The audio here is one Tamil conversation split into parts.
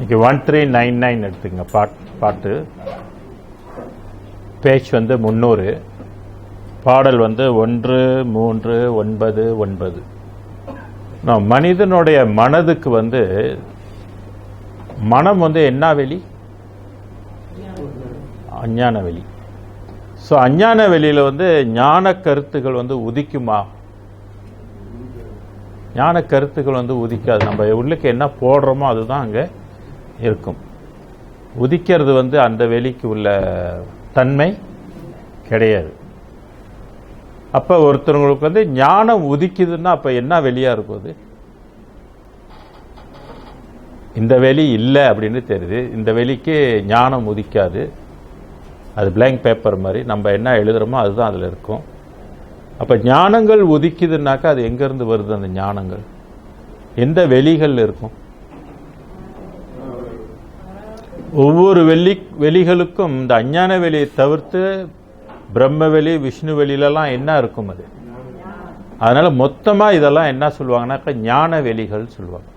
இங்கே 1399 எடுத்துங்க பாட்டு. பேஜ் வந்து 300, பாடல் வந்து 1399. மனிதனுடைய மனதுக்கு வந்து மனம் வந்து என்ன வெளி? அஞ்ஞான வெளி. ஸோ அஞ்ஞான வெளியில வந்து ஞான கருத்துகள் வந்து உதிக்குமா? ஞான கருத்துக்கள் வந்து உதிக்காது. நம்ம உள்ளுக்கு என்ன போடுறோமோ அதுதான் அங்கே இருக்கும். உதிக்கிறது வந்து அந்த வெளிக்கு உள்ள தன்மை கிடையாது. அப்போ ஒருத்தவங்களுக்கு வந்து ஞானம் உதிக்குதுன்னா அப்போ என்ன வெளியா இருக்குது? இந்த வெளி இல்லை அப்படின்னு தெரியுது. இந்த வெளிக்கு ஞானம் உதிக்காது. அது பிளாங்க் பேப்பர் மாதிரி, நம்ம என்ன எழுதுறோமோ அதுதான் அதில் இருக்கும். அப்போ ஞானங்கள் உதிக்குதுன்னாக்கா அது எங்கேருந்து வருது? அந்த ஞானங்கள் எந்த வெளிகள் இருக்கும்? ஒவ்வொரு வெளிகளுக்கும் இந்த அஞ்ஞான வெளியை தவிர்த்து பிரம்மவெளி, விஷ்ணு வெளியிலலாம் என்ன இருக்கும்? அது அதனால மொத்தமா இதெல்லாம் என்ன சொல்லுவாங்கன்னாக்கா ஞான வெளிகள் சொல்லுவாங்க.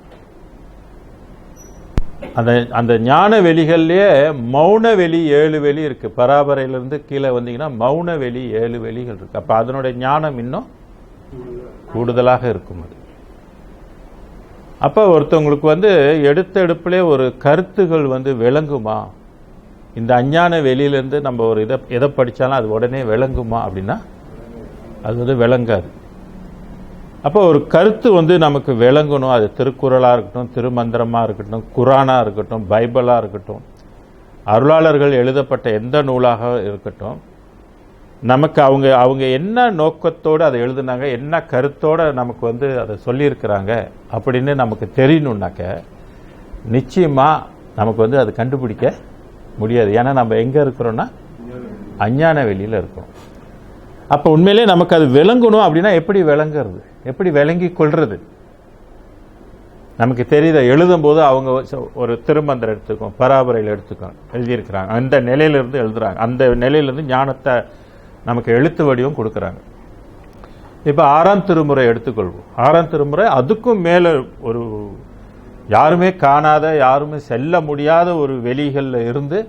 அந்த ஞான வெளிகள்லயே மௌன வெளி 7 வெளி இருக்கு. பராபரையிலிருந்து கீழே வந்தீங்கன்னா மௌன வெளி 7 வெளிகள் இருக்கு. அப்ப அதனுடைய ஞானம் இன்னும் கூடுதலாக இருக்கும். அது அப்ப ஒருத்தவங்களுக்கு வந்து எடுத்த எடுப்பிலே ஒரு கருத்துகள் வந்து விளங்குமா? இந்த அஞ்ஞான வெளியிலேருந்து நம்ம ஒரு எதை படித்தாலும் அது உடனே விளங்குமா அப்படின்னா அது வந்து விளங்காது. அப்போ ஒரு கருத்து வந்து நமக்கு விளங்கணும். அது திருக்குறளாக இருக்கட்டும், திருமந்திரமாக இருக்கட்டும், குரானாக இருக்கட்டும், பைபிளாக இருக்கட்டும், அருளாளர்கள் எழுதப்பட்ட எந்த நூலாக இருக்கட்டும், நமக்கு அவங்க என்ன நோக்கத்தோடு அதை எழுதுனாங்க, என்ன கருத்தோடு நமக்கு வந்து அதை சொல்லியிருக்கிறாங்க அப்படின்னு நமக்கு தெரியணுன்னாக்க நிச்சயமாக நமக்கு வந்து அது கண்டுபிடிக்க முடியாது. ஏன்னா நம்ம எங்கே இருக்கிறோன்னா அஞ்ஞான வெளியில் இருக்கிறோம். அப்போ உண்மையிலே நமக்கு அது விளங்கணும் அப்படின்னா எப்படி விளங்குறது? எப்படி விளங்கி கொள்றது? நமக்கு தெரியுத எழுதும் போது அவங்க ஒரு திருமந்திரம் எடுத்துக்கோம், பராபரையில் எடுத்துக்கோம், எழுதியிருக்கிறாங்க. அந்த நிலையிலிருந்து எழுதுறாங்க. அந்த நிலையிலிருந்து ஞானத்தை நமக்கு எழுத்து வடிவம் கொடுக்குறாங்க. இப்போ 6ஆம் திருமுறை எடுத்துக்கொள்வோம். 6ஆம் திருமுறை அதுக்கும் மேலே ஒரு யாருமே காணாத, யாருமே செல்ல முடியாத ஒரு வெளிகளில் இருந்து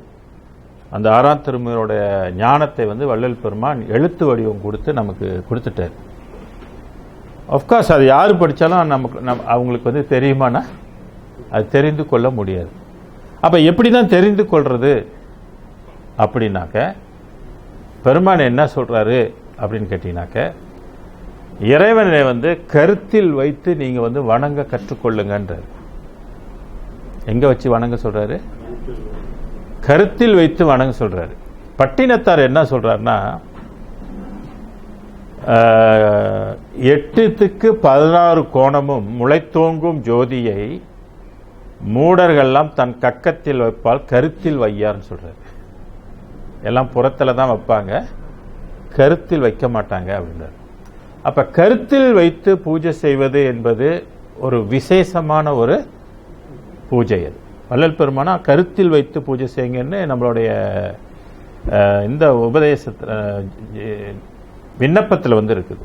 அந்த 6ஆம் திருமுறையோடைய ஞானத்தை வந்து வள்ளல் பெருமான் எழுத்து வடிவம் கொடுத்து நமக்கு கொடுத்துட்டார். ஆஃப்கோர்ஸ் அது யார் படித்தாலும் அவங்களுக்கு வந்து தெரியுமானா அது தெரிந்து கொள்ள முடியாது. அப்போ எப்படி தான் தெரிந்து கொள்வது அப்படின்னாக்க பெருமான் என்ன சொல்கிறாரு அப்படின்னு கேட்டீங்கன்னாக்க, இறைவனை வந்து கருத்தில் வைத்து நீங்கள் வந்து வணங்க கற்றுக்கொள்ளுங்கன்றார். எங்கே வச்சு வணங்க சொல்கிறாரு? கருத்தில் வைத்து வணங்க சொல்கிறாரு. பட்டினத்தார் என்ன சொல்கிறாருன்னா, 8த்துக்கு 16 கோணமும் முளைத்தோங்கும் ஜோதியை மூடர்கள்லாம் தன் கக்கத்தில் வைப்பால் கருத்தில் வையார்னு சொல்கிறாரு. எல்லாம் புறத்தில் தான் வைப்பாங்க, கருத்தில் வைக்க மாட்டாங்க அப்படின்றார். அப்போ கருத்தில் வைத்து பூஜை செய்வது என்பது ஒரு விசேஷமான ஒரு பூஜை. அது வள்ளல் பெருமானா கருத்தில் வைத்து பூஜை செய்யுங்கன்னு நம்மளுடைய இந்த உபதேச விண்ணப்பத்தில் வந்து இருக்குது.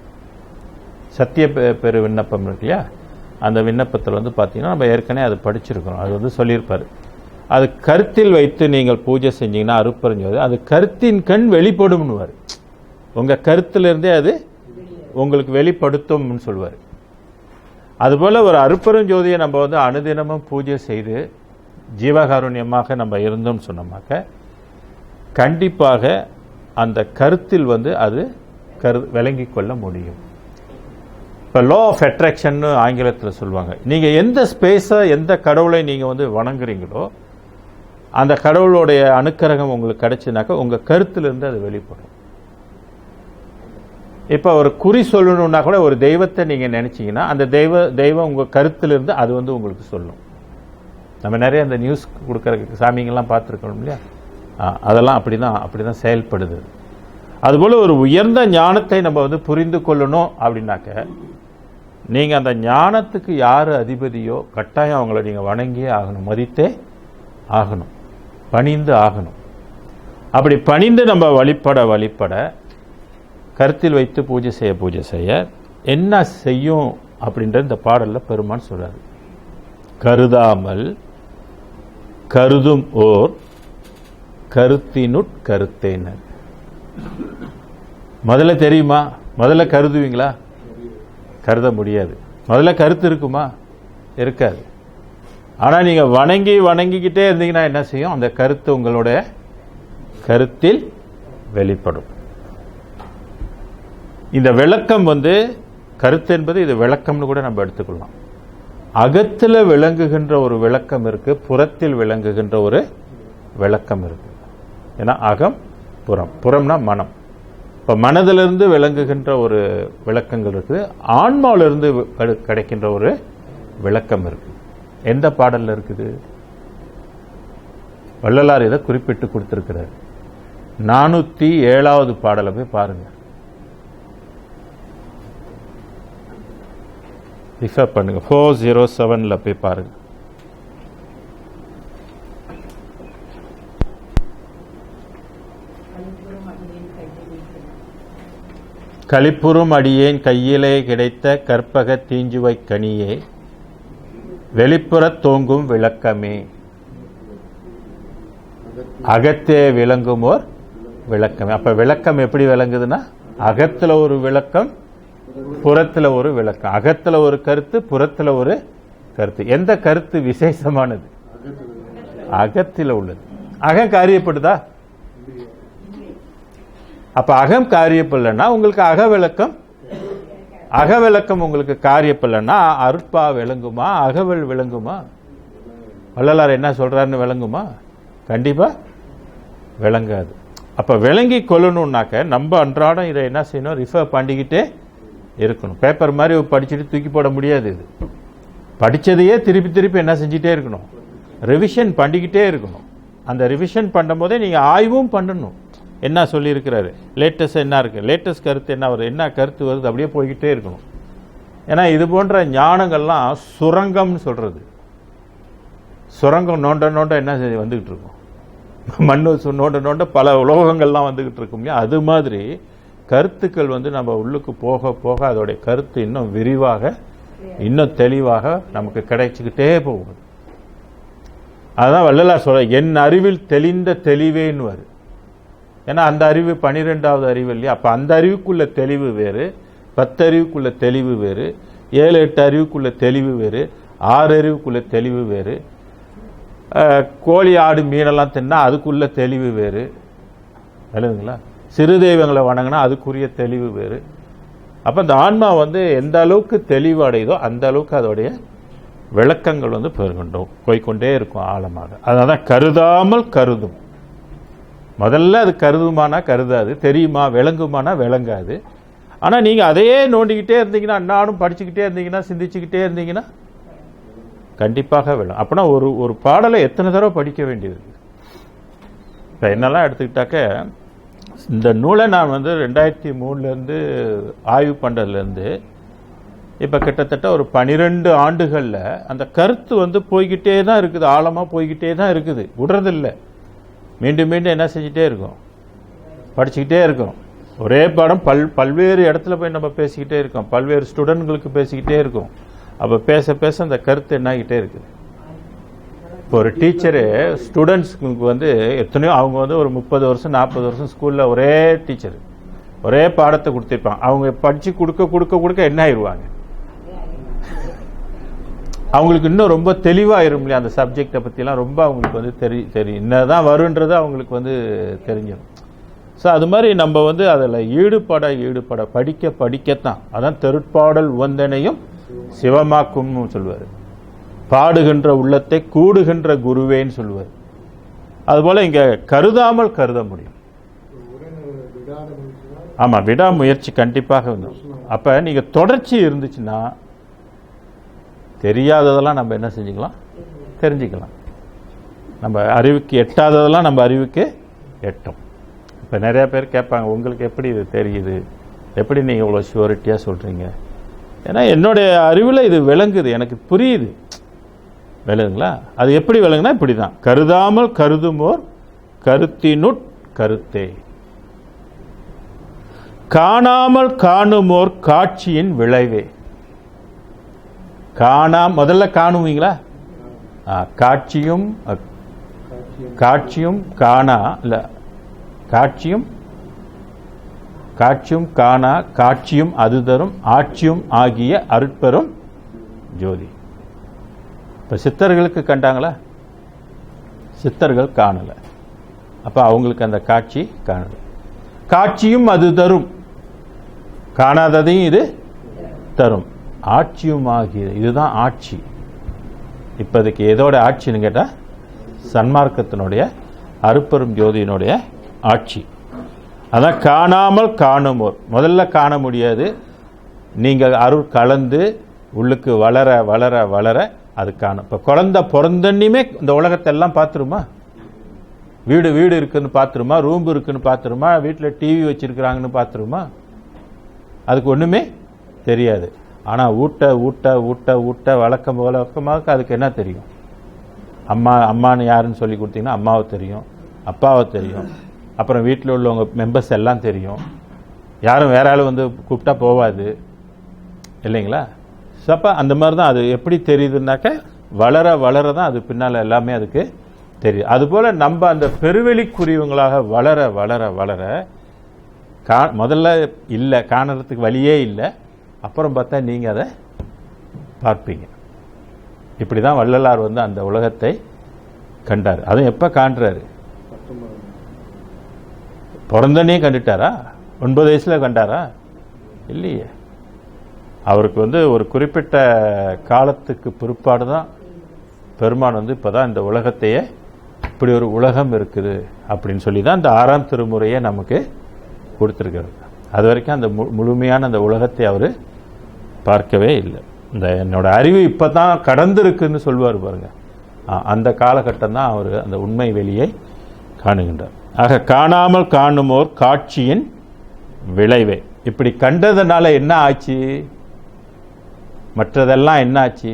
சத்திய பெரு விண்ணப்பம் இருக்கு இல்லையா, அந்த விண்ணப்பத்தில் வந்து பார்த்தீங்கன்னா நம்ம ஏற்கனவே அது படிச்சிருக்கிறோம். அது வந்து சொல்லியிருப்பார், அது கருத்தில் வைத்து நீங்கள் பூஜை செஞ்சீங்கன்னா அருப்பெருஞ்சோதி அது கருத்தின் கண் வெளிப்படும்னுவார். உங்கள் கருத்திலிருந்தே அது உங்களுக்கு வெளிப்படுத்தும்னு சொல்லுவார். அதுபோல் ஒரு அருப்பெருஞ்சோதியை நம்ம வந்து அனுதினமும் பூஜை செய்து ஜீவகாருண்யமாக நம்ம இருந்தோம்னு சொன்னோம்னாக்க கண்டிப்பாக அந்த கருத்தில் வந்து அது விளங்கி கொள்ள முடியும். இப்போ லா ஆஃப் அட்ராக்ஷன் ஆங்கிலத்தில் சொல்லுவாங்க. நீங்கள் எந்த ஸ்பேஸை, எந்த கடவுளை நீங்கள் வந்து வணங்குறீங்களோ அந்த கடவுளுடைய அனுக்கிரகம் உங்களுக்கு கிடைச்சுனாக்கா உங்கள் கருத்திலிருந்து அது வெளிப்படும். இப்போ ஒரு குறி சொல்லணும்னா கூட ஒரு தெய்வத்தை நீங்கள் நினச்சிங்கன்னா அந்த தெய்வம் உங்கள் கருத்திலிருந்து அது வந்து உங்களுக்கு சொல்லும். நம்ம நிறைய அந்த நியூஸ் கொடுக்குற சாமிங்கெல்லாம் பார்த்துருக்கணும் இல்லையா, அதெல்லாம் அப்படி தான் செயல்படுது. அதுபோல் ஒரு உயர்ந்த ஞானத்தை நம்ம வந்து புரிந்து கொள்ளணும் அப்படின்னாக்க நீங்கள் அந்த ஞானத்துக்கு யார் அதிபதியோ கட்டாயம் அவங்கள நீங்கள் வணங்கியே ஆகணும், மதித்தே ஆகணும், பணிந்து ஆகணும். அப்படி பணிந்து நம்ம வழிபட கருத்தில் வைத்து பூஜை செய்ய என்ன செய்யும் அப்படின்ற இந்த பாடலில் பெருமான் சொல்றாரு. கருதாமல் கருதும் ஓர் கருத்தினுட் கருத்தேனர். முதல்ல தெரியுமா? முதல்ல கருதுவீங்களா? கருத முடியாது. முதல்ல கருத்து இருக்குமா? இருக்காது. ஆனால் நீங்கள் வணங்கிக்கிட்டே இருந்தீங்கன்னா என்ன செய்யும்? அந்த கருத்து உங்களுடைய கருத்தில் வெளிப்படும். இந்த விளக்கம் கருத்து என்பது இது விளக்கம்னு கூட நம்ம எடுத்துக்கொள்ளலாம். அகத்தில் விளங்குகின்ற ஒரு விளக்கம் இருக்கு, புறத்தில் விளங்குகின்ற ஒரு விளக்கம் இருக்கு. ஏன்னா அகம் புறம், புறம்னா மனம். இப்போ மனதிலிருந்து விளங்குகின்ற ஒரு விளக்கங்கள் இருக்குது, ஆன்மாவிலிருந்து கிடைக்கின்ற ஒரு விளக்கம் இருக்கு. எந்த பாடல்ல இருக்குது? வள்ளலார் இதை குறிப்பிட்டு கொடுத்திருக்கிறார். 407வது பாடலை போய் பாருங்க. ரிஃபர் பண்ணுங்க. 407ல போய் பாருங்க. களிப்புறும் அடியேன் கையிலே கிடைத்த கற்பக தீஞ்சுவை கனியே, வெளிப்புறத் தோங்கும் விளக்கமே, அகத்தே விளங்குமோர் விளக்கமே. அப்ப விளக்கம் எப்படி விளங்குதுன்னா, அகத்துல ஒரு விளக்கம், புறத்துல ஒரு விளக்கம். அகத்துல ஒரு கருத்து, புறத்துல ஒரு கருத்து. எந்த கருத்து விசேஷமானது? அகத்தில் உள்ளது. அகம் காரியப்படுதா? அப்ப அகம் காரியப்படலன்னா உங்களுக்கு அகவிளக்கம் உங்களுக்கு காரியப்படலன்னா அருட்பா விளங்குமா? அகவல் விளங்குமா? வள்ளலார் என்ன சொல்றாருன்னு விளங்குமா? கண்டிப்பா விளங்காது. அப்ப விளங்கி கொள்ளணும்னாக்க நம்ம அன்றாடம் இதை என்ன செய்யணும்? ரிஃபர் பண்ணிக்கிட்டே இருக்கணும். பேப்பர் மாதிரி படிச்சுட்டு தூக்கி போட முடியாது. இது படிச்சதையே திருப்பி திருப்பி என்ன செஞ்சுட்டே இருக்கணும்? ரிவிஷன் பண்ணிக்கிட்டே இருக்கணும். அந்த ரிவிஷன் பண்ணும் போதே நீங்க ஆய்வும் பண்ணணும். என்ன சொல்லியிருக்கிறாரு, லேட்டஸ்ட் என்ன இருக்கு, லேட்டஸ்ட் கருத்து என்ன வருது, என்ன கருத்து வருது, அப்படியே போய்கிட்டே இருக்கணும். ஏன்னா இது போன்ற ஞானங்கள்லாம் சுரங்கம்னு சொல்றது. சுரங்கம் நோண்ட நோண்ட என்ன வந்துகிட்டு இருக்கும்? மண்ணு நோண்ட நோண்ட பல உலோகங்கள்லாம் வந்துகிட்டு இருக்கும் இல்லையா? அது மாதிரி கருத்துக்கள் நம்ம உள்ளுக்கு போக போக அதோடைய கருத்து இன்னும் விரிவாக, இன்னும் தெளிவாக நமக்கு கிடைச்சிக்கிட்டே போகும். அதுதான் வள்ளலார் சொல்ற, என் அறிவில் தெளிந்த தெளிவேன்னு வரு. ஏன்னா அந்த அறிவு 12வது அறிவு இல்லையா? அப்ப அந்த அறிவுக்குள்ள தெளிவு வேறு, 10 அறிவுக்குள்ள தெளிவு வேறு, 7, 8 அறிவுக்குள்ள தெளிவு வேறு, 6 அறிவுக்குள்ள தெளிவு வேறு. கோழி ஆடு மீனெல்லாம் தின்னா அதுக்குள்ள தெளிவு வேறு. எழுதுங்களா? சிறு தெய்வங்களை வணங்கினா அதுக்குரிய தெளிவு வேறு. அப்ப இந்த ஆன்மா எந்த அளவுக்கு தெளிவு அடையுதோ அந்த அளவுக்கு அதோடைய விளக்கங்கள் பெருகொண்டோம் போய்கொண்டே இருக்கும் ஆழமாக. அதனால கருதாமல் கருதும். முதல்ல அது கருதுமானா கருதாது, தெரியுமா விளங்குமானா விளங்காது. ஆனால் நீங்கள் அதையே நோண்டிக்கிட்டே இருந்தீங்கன்னா, நானும் படிச்சுக்கிட்டே இருந்தீங்கன்னா, சிந்திச்சுக்கிட்டே இருந்தீங்கன்னா கண்டிப்பாக விளங்கும். அப்படின்னா ஒரு பாடலை எத்தனை தடவை படிக்க வேண்டியது? இப்போ என்னெல்லாம் எடுத்துக்கிட்டாக்க, இந்த நூலை நான் 2003 ஆய்வு பண்ணுறதுலேருந்து இப்போ கிட்டத்தட்ட ஒரு 12 ஆண்டுகளில் அந்த கருத்து போய்கிட்டே தான் இருக்குது, ஆழமாக போய்கிட்டே தான் இருக்குது, விடுறதில்லை. மீண்டும் மீண்டும் என்ன செஞ்சுட்டே இருக்கோம்? படிச்சுக்கிட்டே இருக்கோம். ஒரே பாடம் பல்வேறு இடத்துல போய் நம்ம பேசிக்கிட்டே இருக்கோம், பல்வேறு ஸ்டூடெண்ட்களுக்கு பேசிக்கிட்டே இருக்கோம். அப்போ பேச பேச அந்த கருத்து என்ன ஆகிட்டே இருக்குது. இப்போ ஒரு டீச்சரு ஸ்டூடெண்ட்ஸ்க்கு எத்தனையோ அவங்க ஒரு 30 வருஷம் 40 வருஷம் ஸ்கூலில் ஒரே டீச்சர் ஒரே பாடத்தை கொடுத்துருப்பாங்க. அவங்க படித்து கொடுக்க கொடுக்க கொடுக்க என்ன ஆயிடுவாங்க? அவங்களுக்கு இன்னும் ரொம்ப தெளிவாயிரும் இல்லையா? அந்த சப்ஜெக்டை பற்றிலாம் ரொம்ப அவங்களுக்கு தெரியும், என்னதான் வருன்றது அவங்களுக்கு தெரிஞ்சிடும். ஸோ அது மாதிரி நம்ம அதில் ஈடுபட படிக்கத்தான். அதான் தெருட்பாடல் உவந்தனையும் சிவமாக்கும்னு சொல்லுவார். பாடுகின்ற உள்ளத்தை கூடுகின்ற குருவேன்னு சொல்லுவார். அதுபோல் இங்கே கருதாமல் கருத முடியும். ஆமாம், விடாமுயற்சி கண்டிப்பாக அப்போ நீங்கள் தொடர்ச்சி இருந்துச்சுன்னா தெரியாததெல்லாம் நம்ம என்ன செஞ்சுக்கலாம்? தெரிஞ்சுக்கலாம். நம்ம அறிவுக்கு எட்டாததெல்லாம் நம்ம அறிவுக்கு எட்டும். இப்போ நிறைய பேர் கேட்பாங்க, உங்களுக்கு எப்படி இது தெரியுது, எப்படி நீங்கள் இவ்வளோ ஷுவரிட்டியாக சொல்கிறீங்க? ஏன்னா என்னுடைய அறிவில் இது விளங்குது, எனக்கு புரியுது. விளங்குங்களா? அது எப்படி விளங்குனா இப்படி தான். கருதாமல் கருதுமோர் கருத்தினுட் கருத்தே, காணாமல் காணுமோர் காட்சியின் விளைவே. முதல்ல காணுவீங்களா? காட்சியும் காட்சியும் காணா இல்ல காட்சியும் காணா காட்சியும் அது தரும் ஆட்சியும் ஆகிய அருட்பெரும் ஜோதி. இப்ப சித்தர்களுக்கு கண்டாங்களா? சித்தர்கள் காணல. அப்ப அவங்களுக்கு அந்த காட்சி காணல. காட்சியும் அது தரும், காணாததையும் இது தரும், ஆட்சியும் ஆகிய இதுதான் ஆட்சி. இப்போதைக்கு எதோட ஆட்சின்னு கேட்டால் சன்மார்க்கத்தினுடைய அருட்பெரும் ஜோதியினுடைய ஆட்சி. அதான் காணாமல் காணுமோர். முதல்ல காண முடியாது, நீங்கள் அருள் கலந்து உள்ளுக்கு வளர வளர வளர அது காணும். இப்போ குழந்தை பிறந்தன்னையுமே இந்த உலகத்தை எல்லாம் பார்த்துருமா? வீடு வீடு இருக்குன்னு பார்த்துருமா? ரூம் இருக்குன்னு பார்த்துருமா? வீட்டில் டிவி வச்சிருக்கிறாங்கன்னு பார்த்துருமா? அதுக்கு ஒன்றுமே தெரியாது. ஆனால் ஊட்ட ஊட்ட ஊட்ட ஊட்ட வழக்கமாக அதுக்கு என்ன தெரியும்? அம்மான்னு யாருன்னு சொல்லி கொடுத்தீங்கன்னா அம்மாவை தெரியும், அப்பாவை தெரியும், அப்புறம் வீட்டில் உள்ளவங்க மெம்பர்ஸ் எல்லாம் தெரியும். யாரும் வேற ஆள் வந்து கூப்பிட்டா போவாது இல்லைங்களா? ஸோ அப்போ அந்த மாதிரி தான் அது எப்படி தெரியுதுன்னாக்க வளர வளர தான் அது பின்னால் எல்லாமே அதுக்கு தெரியும். அதுபோல் நம்ம அந்த பெருவெளிக்குரியவங்களாக வளர வளர வளர முதல்ல இல்லை, காணறதுக்கு வழியே இல்லை. அப்புறம் பார்த்தா நீங்கள் அதை பார்ப்பீங்க. இப்படி தான் வள்ளலார் வந்து அந்த உலகத்தை கண்டார். அதுவும் எப்போ காண்றாரு? பிறந்தனே கண்டுட்டாரா? 9 வயசுல கண்டாரா? இல்லையே. அவருக்கு வந்து ஒரு குறிப்பிட்ட காலத்துக்கு பிற்பாடு தான் பெருமான் வந்து இப்போ தான் இந்த உலகத்தையே இப்படி ஒரு உலகம் இருக்குது அப்படின்னு சொல்லி தான் இந்த 6ஆம் திருமுறையை நமக்கு கொடுத்துருக்காரு. அது வரைக்கும் அந்த முழுமையான அந்த உலகத்தை அவர் பார்க்கவே இல்லை. இந்த என்னோட அறிவு இப்போ தான் கடந்திருக்குன்னு சொல்லுவார் பாருங்க, அந்த காலகட்டம் தான் அவர் அந்த உண்மை வெளியை காணுகின்றார். ஆக காணாமல் காணுமோர் காட்சியின் விளைவே. இப்படி கண்டதுனால என்ன ஆச்சு? மற்றதெல்லாம் என்ன ஆச்சு?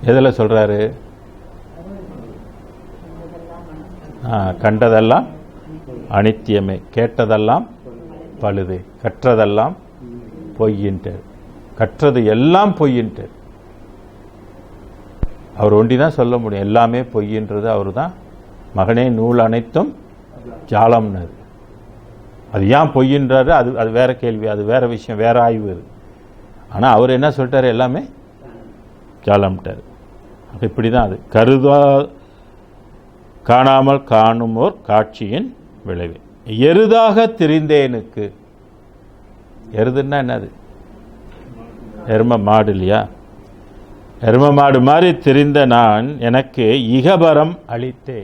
எதுல சொல்றாரு? கண்டதெல்லாம் அனித்தியமே, கேட்டதெல்லாம் பழுது, கற்றதெல்லாம் பொய்யின்ட்டு. கற்றது எல்லாம் பொய்யின்ட்டு அவர் ஒண்டி தான் சொல்ல முடியும். எல்லாமே பொய்யின்றது அவர் தான். மகனே நூல் அனைத்தும் ஜாலம்னாரு. அது ஏன் பொய்யின்றாரு? அது வேற கேள்வி, அது வேற விஷயம், வேற ஆய்வு. ஆனால் அவர் என்ன சொல்லிட்டாரு? எல்லாமே ஜாலம்ட்டார். இப்படி தான் அது கருதா காணாமல் காணுமோர் காட்சியின் விளைவு. எருதாக திரிந்தேனுக்கு. எருதுன்னா என்னது? எரும மாடு இல்லையா? எரும மாடு மாதிரி திரிந்த நான் எனக்கு இகபரம் அளித்தே,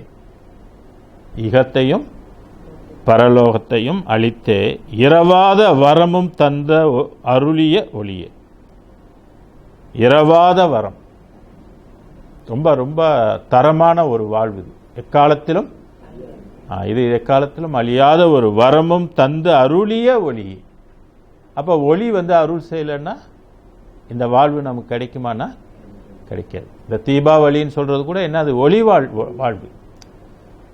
இகத்தையும் பரலோகத்தையும் அளித்தே இரவாத வரமும் தந்த அருளிய ஒளியே. இரவாத வரம், ரொம்ப ரொம்ப தரமான ஒரு வாழ்வு இது. எக்காலத்திலும் இது எக்காலத்திலும் அழியாத ஒரு வரமும் தந்து அருளிய ஒளி. அப்போ ஒளி வந்து அருள் செய்யலைன்னா இந்த வாழ்வு நமக்கு கிடைக்குமானா கிடைக்காது. இந்த தீபாவளின்னு சொல்றது கூட என்ன? அது ஒளி வாழ்வு.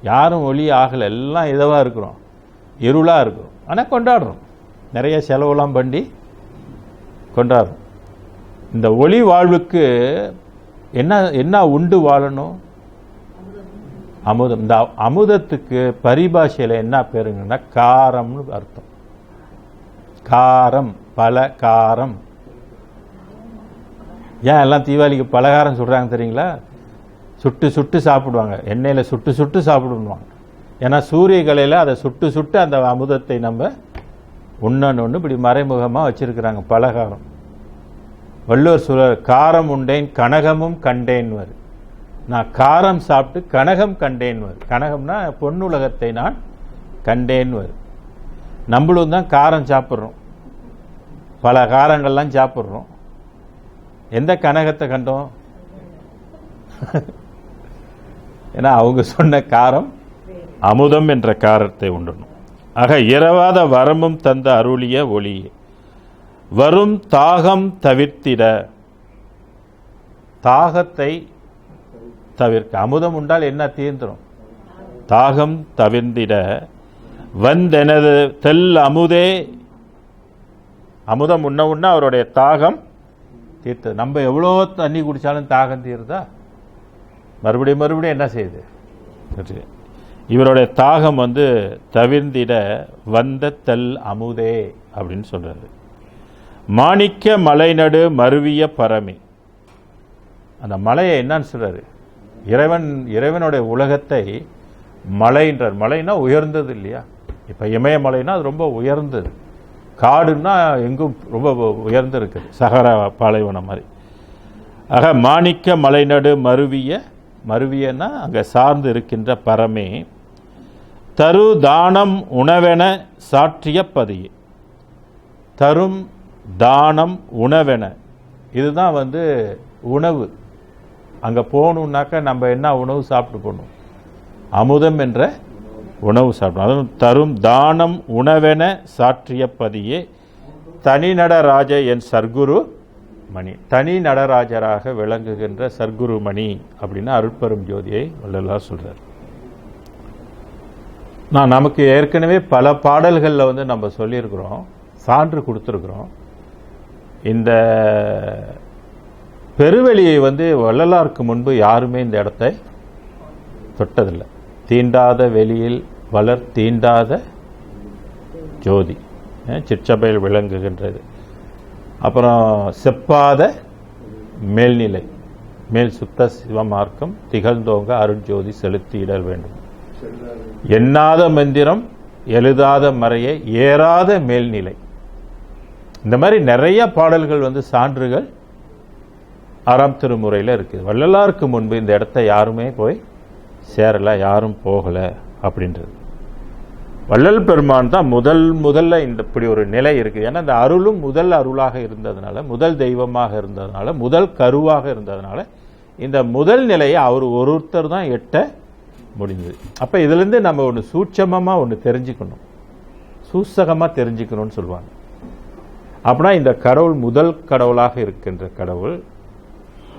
யாரும் ஒளி ஆகலை, எல்லாம் இதுவாக இருக்கிறோம், இருளாக இருக்கிறோம். ஆனால் கொண்டாடுறோம், நிறைய செலவுலாம் பண்ணி கொண்டாடுறோம். இந்த ஒளி வாழ்வுக்கு என்ன என்ன உண்டு வாழணும்? அமுதம். இந்த அமுதத்துக்கு பரிபாஷையில் என்ன பேருங்கன்னா காரம்னு அர்த்தம். காரம், பல காரம். ஏன் எல்லாம் தீபாவளிக்கு பலகாரம் சுடுறாங்க தெரியுங்களா? சுட்டு சுட்டு சாப்பிடுவாங்க, எண்ணெயில் சுட்டு சுட்டு சாப்பிடுவாங்க. ஏன்னா சூரிய கலையில் அதை சுட்டு சுட்டு அந்த அமுதத்தை நம்ம ஒன்று இப்படி மறைமுகமாக வச்சிருக்கிறாங்க பலகாரம். வள்ளுவர் சொல்றார், காரம் உண்டேன் கனகமும் கண்டேன்வர். நான் காரம் சாப்பிட்டு கனகம் கண்டேன்வர். கனகம்னா பொன்னுலகத்தை நான் கண்டேன்வர். நம்மளும் தான் காரம் சாப்பிட்றோம், பல காரங்கள்லாம் சாப்பிட்றோம். எந்த கனகத்தை கண்டோம்? ஏன்னா அவங்க சொன்ன காரம் அமுதம் என்ற காரத்தை உண்டணும். ஆக இரவாத வரமும் தந்த அருளிய ஒளியே. வரும் தாகம் தவிர்த்திட, தாகத்தை தவிர்க்க. அமுதம் உண்டால் என்ன தீர்ந்துடும்? தாகம் தவிர்ந்திட வந்தெனது தெல் அமுதே. அமுதம் உண்ண உண்ண அவருடைய தாகம் தீர்த்தது. நம்ம எவ்வளோ தண்ணி குடித்தாலும் தாகம் தீருதா? மறுபடியும் மறுபடியும் என்ன செய்யுது? இவருடைய தாகம் வந்து தவிர்ந்திட வந்த தல் அமுதே அப்படின்னு சொல்றாரு. மாணிக்க மலைநடு மருவிய பரமி. அந்த மலையை என்னன்னு சொல்றாரு? இறைவனுடைய உலகத்தை மலைன்றார். மலைன்னா உயர்ந்தது இல்லையா? இப்போ இமயமலைன்னா அது ரொம்ப உயர்ந்தது. காடுன்னா எங்கும் ரொம்ப உயர்ந்து இருக்குது, சஹரா பாலைவனம் மாதிரி. ஆக மாணிக்க மலைநடு மருவியன்னா அங்கே சார்ந்து இருக்கின்ற பரமே தரு தானம் உணவென சாற்றிய பதியே. தரும் தானம் உணவென, இதுதான் வந்து உணவு. அங்கே போகணுன்னாக்கா நம்ம என்ன உணவு சாப்பிட்டு போகணும்? அமுதம் என்ற உணவு சாப்பிடணும். அதுவும் தரும் தானம் உணவென சாற்றிய பதியே தனி நடராஜ என் சர்க்குரு மணி. தனி நடராஜராக விளங்குகின்ற சர்க்குரு மணி அப்படின்னு அருட்பெரும் ஜோதியை வள்ளலார் சொல்றார். நமக்கு ஏற்கனவே பல பாடல்களில் வந்து நம்ம சொல்லியிருக்கிறோம், சான்று கொடுத்துருக்குறோம். இந்த பெருவெளியை வந்து வள்ளலாருக்கு முன்பு யாருமே இந்த இடத்தை தொட்டதில்லை. தீண்டாத வெளியில் வளர் தீண்டாத ஜோதி சிற்சபையில் விளங்குகின்றது. அப்புறம் செப்பாத மேல்நிலை, மேல் சுத்த சிவமார்க்கம் திகழ்ந்தோங்க அருட்ஜோதி செலுத்தியிடல் வேண்டும். எண்ணாத மந்திரம் எழுதாத மறையை ஏறாத மேல்நிலை. இந்த மாதிரி நிறைய பாடல்கள் வந்து சான்றுகள் ஆறாம் திருமுறையில் இருக்குது. வள்ளலாருக்கு முன்பு இந்த இடத்த யாருமே போய் சேரலை, யாரும் போகலை அப்படின்றது. வள்ளல் பெருமான் தான் முதல்ல இப்படி ஒரு நிலை இருக்குது. ஏன்னா இந்த அருளும் முதல் அருளாக இருந்ததுனால, முதல் தெய்வமாக இருந்ததுனால, முதல் கருவாக இருந்ததுனால இந்த முதல் நிலையை அவர் ஒருத்தர் தான் எட்ட முடிஞ்சது. அப்போ இதுலேருந்து நம்ம ஒன்று சூட்சமமாக ஒன்று தெரிஞ்சுக்கணும், சூசகமாக தெரிஞ்சுக்கணும்னு சொல்லுவாங்க. அப்படின்னா இந்த கடவுள் முதல் கடவுளாக இருக்கின்ற கடவுள்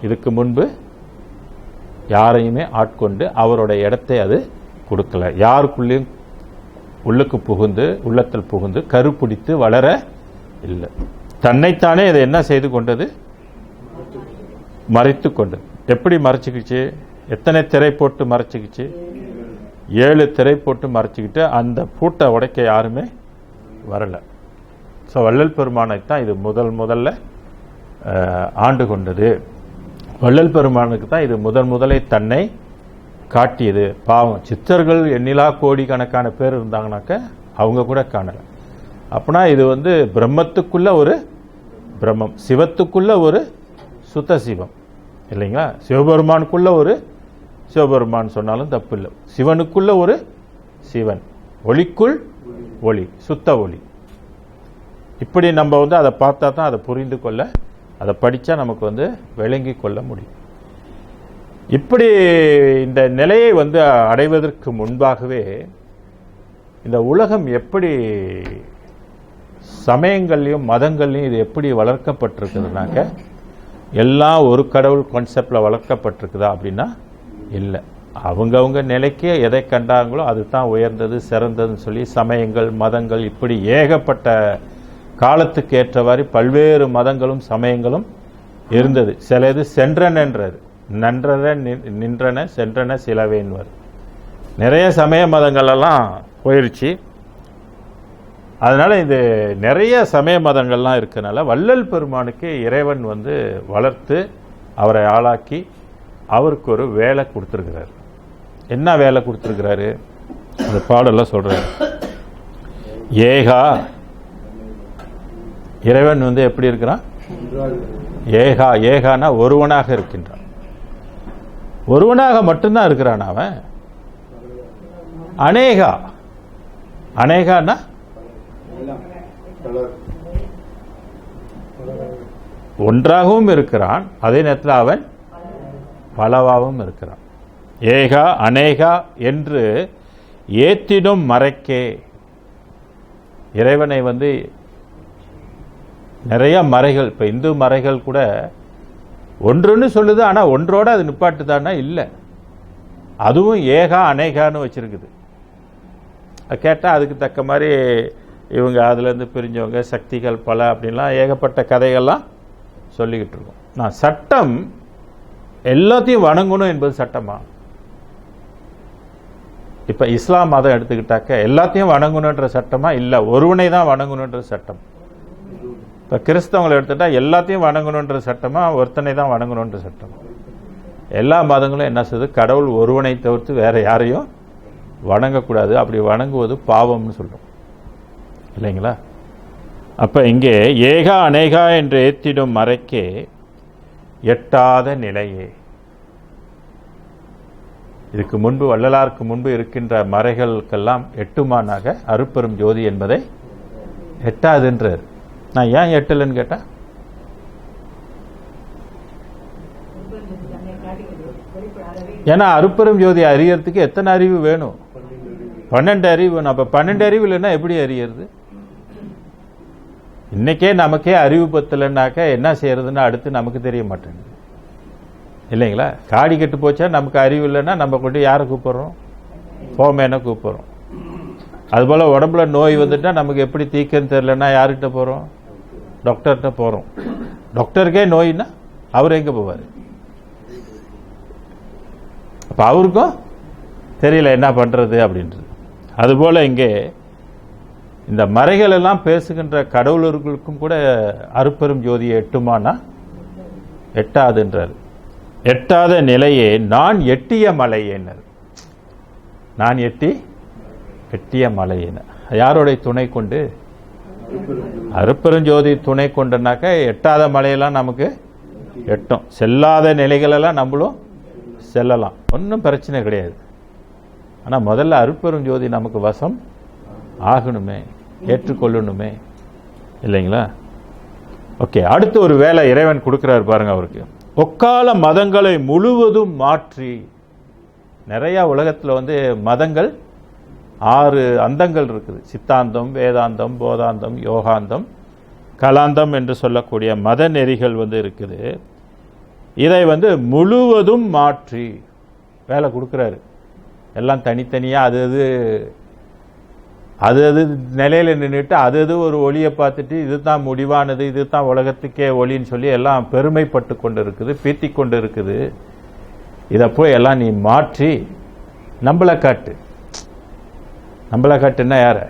இதுக்கு முன்பு யாரையுமே ஆட்கொண்டு அவருடைய இடத்தை அது கொடுக்கல. யாருக்குள்ளேயும் உள்ளுக்கு புகுந்து, உள்ளத்தில் புகுந்து கருப்பிடித்து வளர இல்லை. தன்னைத்தானே இதை என்ன செய்து கொண்டது? மறைத்து கொண்டது. எப்படி மறைச்சிக்கிச்சு? எத்தனை திரை போட்டு மறைச்சிக்கிச்சு? 7 திரை போட்டு மறைச்சிக்கிட்டு அந்த பூட்டை உடைக்க யாருமே வரலை. ஸோ வள்ளல் பெருமானைத்தான் இது முதல்ல ஆண்டு கொண்டது. வள்ளல் பெருமானுக்கு தான் இது முதலை தன்னை காட்டியது. பாவம், சித்தர்கள் எண்ணிலா கோடி கணக்கான பேர் இருந்தாங்கனாக்க அவங்க கூட காணலை. அப்படின்னா இது வந்து பிரம்மத்துக்குள்ள ஒரு பிரம்மம், சிவத்துக்குள்ள ஒரு சுத்த சிவம் இல்லைங்களா? சிவபெருமானுக்குள்ள ஒரு சிவபெருமான் சொன்னாலும் தப்பு இல்லை. சிவனுக்குள்ள ஒரு சிவன், ஒளிக்குள் ஒளி, சுத்த ஒளி. இப்படி நம்ம வந்து அதை பார்த்தா தான் அதை புரிந்து கொள்ள, அதை படித்தா நமக்கு வந்து விளங்கி கொள்ள முடியும். இப்படி இந்த நிலையை வந்து அடைவதற்கு முன்பாகவே இந்த உலகம் எப்படி சமயங்கள்லையும் மதங்கள்லையும் இது எப்படி வளர்க்கப்பட்டிருக்குதுனாக்க, எல்லாம் ஒரு கடவுள் கான்செப்டில் வளர்க்கப்பட்டிருக்குதா அப்படின்னா இல்லை. அவங்கவுங்க நிலைக்கு எதை கண்டாங்களோ அது தான் உயர்ந்தது சிறந்ததுன்னு சொல்லி சமயங்கள் மதங்கள் இப்படி ஏகப்பட்ட காலத்துக்கு ஏற்றவாறு பல்வேறு மதங்களும் சமயங்களும் இருந்தது. சில இது சென்றனன்றது, நன்றன நின்றன சென்றன சிலவேன்வர். நிறைய சமய மதங்களெல்லாம் போயிடுச்சு. அதனால இது நிறைய சமய மதங்கள்லாம் இருக்கனால வள்ளல் பெருமானுக்கு இறைவன் வந்து வளர்த்து அவரை ஆளாக்கி அவருக்கு ஒரு வேலை கொடுத்துருக்கிறார். என்ன வேலை கொடுத்துருக்கிறாரு? அந்த பாடெல்லாம் சொல்றாரு. ஏகா, இறைவன் வந்து எப்படி இருக்கிறான்? ஏகா. ஏகானா ஒருவனாக இருக்கின்றான். ஒருவனாக மட்டும்தான் இருக்கிறான் அவன். அநேகா, அநேகானா ஒன்றாகவும் இருக்கிறான், அதே நேரத்தில் அவன் பலவாகவும் இருக்கிறான். ஏகா அநேகா என்று ஏத்திடும் மறைக்கே. இறைவனை வந்து நிறைய மறைகள், இப்போ இந்து மறைகள் கூட ஒன்றுன்னு சொல்லுது, ஆனால் ஒன்றோட அது நிப்பாட்டுதானா? இல்லை. அதுவும் ஏகா அநேகான்னு வச்சிருக்குது. கேட்டால் அதுக்கு தக்க மாதிரி இவங்க அதுலேருந்து பிரிஞ்சவங்க சக்திகள் பல அப்படின்லாம் ஏகப்பட்ட கதைகள்லாம் சொல்லிக்கிட்டு இருக்கோம். நான் சட்டம் எல்லாத்தையும் வணங்கணும் என்பது சட்டமா? இப்ப இஸ்லாம் மதம் எடுத்துக்கிட்டாக்க எல்லாத்தையும் வணங்கணுன்ற சட்டமா? இல்ல ஒருவனை தான் வணங்கணுன்ற சட்டம். இப்ப கிறிஸ்தவங்களை எடுத்துட்டா எல்லாத்தையும் வணங்கணுன்ற சட்டமா, ஒருத்தனை தான் வணங்கணுன்ற சட்டம்? எல்லா மதங்களும் என்ன செய்யுது? கடவுள் ஒருவனை தவிர்த்து வேற யாரையும் வணங்கக்கூடாது, அப்படி வணங்குவது பாவம்னு சொல்லும் இல்லைங்களா? அப்ப இங்கே ஏகா அநேகா என்று ஏத்திடும் மறைக்கே எட்டாத நிலையே. இதுக்கு முன்பு வள்ளலாருக்கு முன்பு இருக்கின்ற மறைகளுக்கெல்லாம் எட்டுமானாக அருட்பெரும் ஜோதி என்பதை எட்டாதுன்றார். நான் ஏன் எட்டலன்னு கேட்டா, ஏன்னா அருட்பெரும் ஜோதி அறியறதுக்கு எத்தனை அறிவு வேணும்? 12 அறிவு வேணும். அப்ப 12 அறிவு இல்லைன்னா எப்படி அறியறது? இன்னைக்கே நமக்கே அறிவு பத்தலைன்னாக்க என்ன செய்யறதுன்னு அடுத்து நமக்கு தெரிய மாட்டேங்குது இல்லைங்களா? காடி கெட்டு போச்சா நமக்கு அறிவு இல்லைன்னா நம்ம கொண்டு யாரை கூப்பிடுறோம்? போமேன கூப்பிடுறோம். அதுபோல உடம்புல நோய் வந்துட்டா நமக்கு எப்படி தீக்கன்னு தெரியலன்னா யார்கிட்ட போறோம்? டாக்டர்கிட்ட போறோம். டாக்டருக்கே நோய்னா அவர் எங்க போவார்? அப்ப அவருக்கும் தெரியல என்ன பண்றது அப்படின்றது. அதுபோல இங்கே இந்த மறைகள் எல்லாம் பேசுகின்ற கடவுளர்களுக்கும் கூட அருட்பெரும் ஜோதியை எட்டுமானா எட்டாதுன்றார். எட்டாத நிலையே நான் எட்டிய மலையேனர். நான் எட்டிய மலையேனர். யாருடைய துணை கொண்டு? அருட்பெருஞ்சோதி துணை கொண்டனாக்க எட்டாத மலையெல்லாம் நமக்கு எட்டும். செல்லாத நிலைகளெல்லாம் நம்மளும் செல்லலாம், ஒன்றும் பிரச்சனை கிடையாது. ஆனால் முதல்ல அருட்பெருஞ்சோதி நமக்கு வசம் ஆகணுமே, ஏற்றுக்கொள்ளணுமே இல்லைங்களா? ஓகே, அடுத்து ஒரு வேலை இறைவன் கொடுக்கிறார் பாருங்க அவருக்கு. ஒக்கால மதங்களை முழுவதும் மாற்றி. நிறைய உலகத்தில் மதங்கள் 6 அந்தங்கள் இருக்குது. சித்தாந்தம், வேதாந்தம், போதாந்தம், யோகாந்தம், கலாந்தம் என்று சொல்லக்கூடிய மத நெறிகள் இருக்குது. இதை முழுவதும் மாற்றி வேலை கொடுக்கிறாரு. எல்லாம் தனித்தனியாக அது நிலையில் நின்றுட்டு அது ஒரு ஒளியை பார்த்துட்டு இதுதான் முடிவானது, இதுதான் உலகத்துக்கே ஒளின்னு சொல்லி எல்லாம் பெருமைப்பட்டு கொண்டு இருக்குது, பீத்தி கொண்டு இருக்குது. இதை போய் எல்லாம் நீ மாற்றி நம்மளை காட்டு. நம்மளை காட்டுன்னா யார?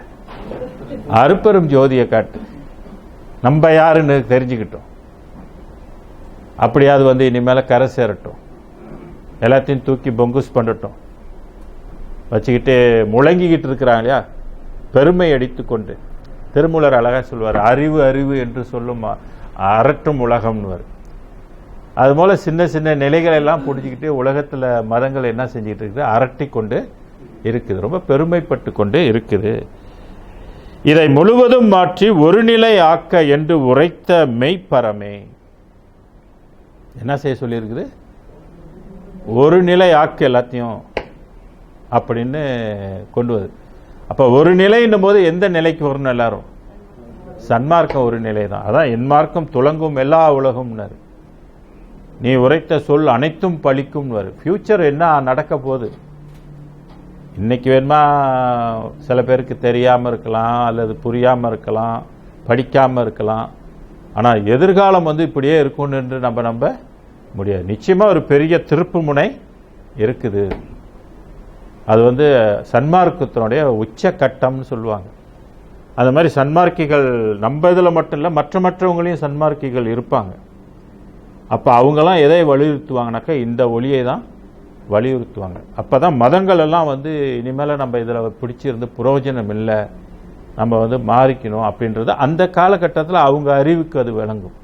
அருட்பெரும் ஜோதியை காட்டு. நம்ம யாருன்னு தெரிஞ்சுக்கிட்டோம். அப்படியாவது இனிமேல கரை சேரட்டும், எல்லாத்தையும் தூக்கி பொங்குஸ் பண்ணட்டும் வச்சுக்கிட்டு முழங்கிக்கிட்டு இருக்கிறாங்க இல்லையா, பெருமை அடித்து கொண்டு. திருமூலர் அழகா சொல்வார், அறிவு அறிவு என்று சொல்லும் அரட்டும் உலகம்னு. அதுபோல சின்ன சின்ன நிலைகள் எல்லாம் புடிச்சுக்கிட்டு உலகத்துல மதங்கள் என்ன செஞ்சுட்டு இருக்குது? அரட்டி கொண்டு இருக்குது, ரொம்ப பெருமைப்பட்டு கொண்டு இருக்குது. இதை முழுவதும் மாற்றி ஒரு நிலை ஆக்க என்று உரைத்த மெய்ப்பரமே. என்ன செய்ய சொல்லியிருக்குது? ஒரு நிலை ஆக்க எல்லாத்தையும் அப்படின்னு கொண்டு வருது. அப்ப ஒரு நிலைன்னும் போது எந்த நிலைக்கு வரணும்? எல்லாரும் சன்மார்க்கம் ஒரு நிலை தான். அதான் என் மார்க்கம் துலங்கும் எல்லா உலகம்னாரு. நீ உரைத்த சொல் அனைத்தும் பழிக்கும். ஃபியூச்சர் என்ன நடக்க போகுது? இன்னைக்கு வேணுமா சில பேருக்கு தெரியாம இருக்கலாம், அல்லது புரியாம இருக்கலாம், படிக்காம இருக்கலாம். ஆனா எதிர்காலம் இப்படியே இருக்கும் என்று நம்ப முடியாது. நிச்சயமா ஒரு பெரிய திருப்பு முனை இருக்குது. அது சன்மார்க்கத்தினுடைய உச்ச கட்டம்னு சொல்லுவாங்க. அந்த மாதிரி சன்மார்க்கிகள் நம்ம இதில் மட்டும் இல்லை, மற்றவங்களையும் சன்மார்க்கிகள் இருப்பாங்க. அப்போ அவங்கெல்லாம் எதை வலியுறுத்துவாங்கனாக்கா இந்த ஒளியை தான் வலியுறுத்துவாங்க. அப்போ தான் மதங்கள் எல்லாம் இனிமேல் நம்ம இதில் பிடிச்சிருந்து புரோஜனம் இல்லை, நம்ம மாறிக்கணும் அப்படின்றது அந்த காலகட்டத்தில் அவங்க அறிவுக்கு அது விளங்கும்.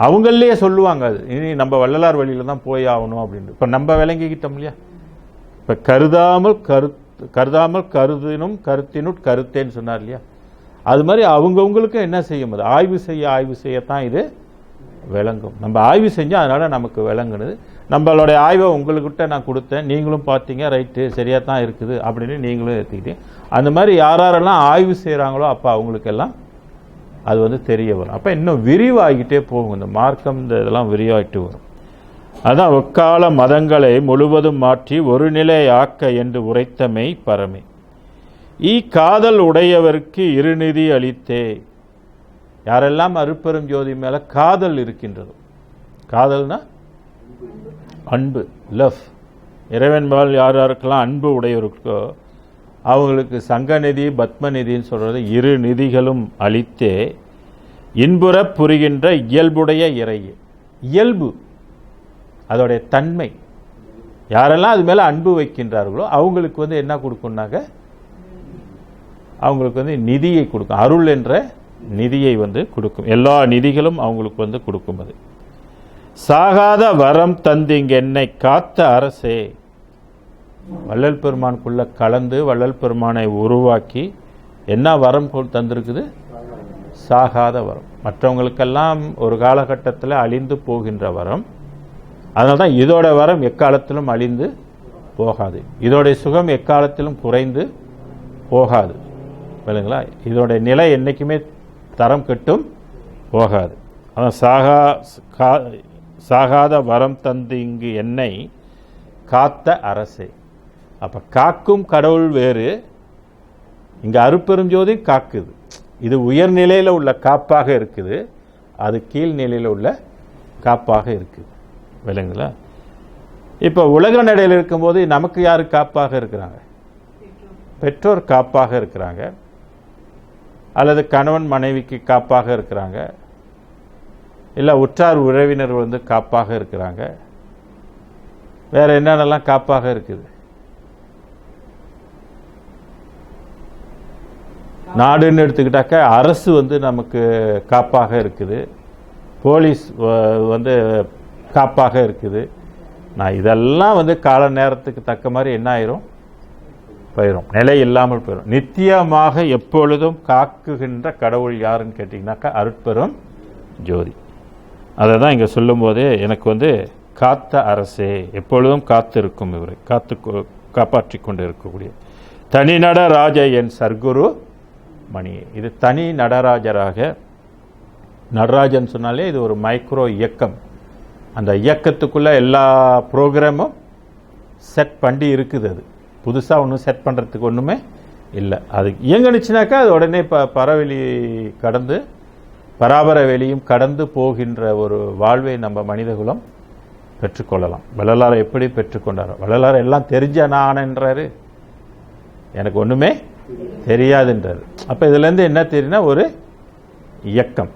அவங்களே சொல்லுவாங்க, அது இனி நம்ம வள்ளலார் வழியில தான் போய் ஆகணும் அப்படின்னு. இப்போ நம்ம விளங்கிக்கிட்டோம் இல்லையா? இப்போ கருதாமல் கருதினும் கருத்தினுட் கருத்தேன்னு சொன்னார் இல்லையா? அது மாதிரி அவங்கவுங்களுக்கு என்ன செய்யும்? அது ஆய்வு செய்யத்தான் இது விளங்கும். நம்ம ஆய்வு செஞ்சால் அதனால நமக்கு விளங்குனது. நம்மளுடைய ஆய்வை உங்கள்கிட்ட நான் கொடுத்தேன், நீங்களும் பார்த்தீங்க, ரைட்டு சரியாக தான் இருக்குது அப்படின்னு நீங்களும் எடுத்துக்கிட்டீங்க. அந்த மாதிரி யாரெல்லாம் ஆய்வு செய்கிறாங்களோ அப்போ அவங்களுக்கெல்லாம் அது தெரிய வரும். அப்போ இன்னும் விரிவாகிட்டே போகும் இந்த மார்க்கம், இந்த இதெல்லாம் விரிவாகிட்டு வரும். அதான் ஒக்கால மதங்களை முழுவதும் மாற்றி ஒரு நிலை ஆக்க என்று உரைத்தமை பரமே. காதல் உடையவருக்கு இருநிதி அளித்தே. யாரெல்லாம் அருட்பெரும் ஜோதி மேல காதல் இருக்கின்றதோ, காதல்னா அன்பு, லவ். இறைவன்பால் யார் யாருக்கெல்லாம் அன்பு உடையவருக்கோ அவங்களுக்கு சங்க நிதி பத்ம நிதின்னு சொல்கிறது, இரு நிதிகளும் அளித்தே இன்புற புரிகின்ற இயல்புடைய இறையே. இயல்பு, அதோடைய தன்மை. யாரெல்லாம் அது மேலே அன்பு வைக்கின்றார்களோ அவங்களுக்கு வந்து என்ன கொடுக்கும்னாக்க, அவங்களுக்கு வந்து நிதியை கொடுக்கும். அருள் என்ற நிதியை வந்து கொடுக்கும். எல்லா நிதிகளும் அவங்களுக்கு வந்து கொடுக்கும். அது சாகாத வரம் தந்திங்க என்னை காத்த அரசே. வள்ளல் பெருமானுக்குள்ள கலந்து வள்ளல் பெருமானை உருவாக்கி என்ன வரம் தந்திருக்குது? சாகாத வரம். மற்றவங்களுக்கெல்லாம் ஒரு காலகட்டத்தில் அழிந்து போகின்ற வரம். அதனால தான் இதோட வரம் எக்காலத்திலும் அழிந்து போகாது, இதோடைய சுகம் எக்காலத்திலும் குறைந்து போகாது. இல்லைங்களா? இதோடைய நிலை என்றைக்குமே தரம் கெட்டும் போகாது. அதான் சாகாத வரம் தந்து இங்கு என்னை காத்த அரசே. அப்போ காக்கும் கடவுள் வேறு, இங்கே அருட்பெருஞ்சோதி காக்குது. இது உயர்நிலையில் உள்ள காப்பாக இருக்குது, அது கீழ்நிலையில் உள்ள காப்பாக இருக்குது. விளங்குங்களா? இப்போ உலக நடையில் இருக்கும்போது நமக்கு யார் காப்பாக இருக்கிறாங்க? பெற்றோர் காப்பாக இருக்கிறாங்க, அல்லது கணவன் மனைவிக்கு காப்பாக இருக்கிறாங்க, இல்லை உற்றார் உறவினர்கள் வந்து காப்பாக இருக்கிறாங்க. வேற என்னென்னலாம் காப்பாக இருக்குது? நாடுன்னு எடுத்துக்கிட்டாக்க அரசு வந்து நமக்கு காப்பாக இருக்குது, போலீஸ் வந்து காப்பாக இருக்குது. நான் இதெல்லாம் வந்து கால நேரத்துக்கு தக்க மாதிரி என்ன ஆயிரும்? போயிடும், நிலை இல்லாமல் போயிடும். நித்தியமாக எப்பொழுதும் காக்குகின்ற கடவுள் யாருன்னு கேட்டிங்கனாக்கா அருட்பெரும் ஜோதி. அதை தான் இங்கே சொல்லும் போதே எனக்கு வந்து காத்த அரசே, எப்பொழுதும் காத்து இருக்கும், இவரை காப்பாற்றி கொண்டு இருக்கக்கூடிய தனி நடராஜ என் சர்க்குரு மணியே. இது தனி நடராஜராக, நடராஜன் சொன்னாலே இது ஒரு மைக்ரோ இயக்கம். அந்த இயக்கத்துக்குள்ளே எல்லா ப்ரோக்ராமும் செட் பண்ணி இருக்குது. அது புதுசாக ஒன்றும் செட் பண்ணுறதுக்கு ஒன்றுமே இல்லை. அது இயங்குனுச்சுனாக்கா அது உடனே பரவெளி கடந்து பராபர வெளியும் கடந்து போகின்ற ஒரு வாழ்வை நம்ம மனிதகுலம் பெற்றுக்கொள்ளலாம். வள்ளலாரை எப்படி பெற்றுக்கொண்டாரோ, வள்ளலார் எல்லாம் தெரிஞ்ச நான்ன்றாரு, எனக்கு ஒன்றுமே தெரியாதுன்றாரு. அப்போ இதுலேருந்து என்ன தெரியும்னா ஒரு இயக்கம்.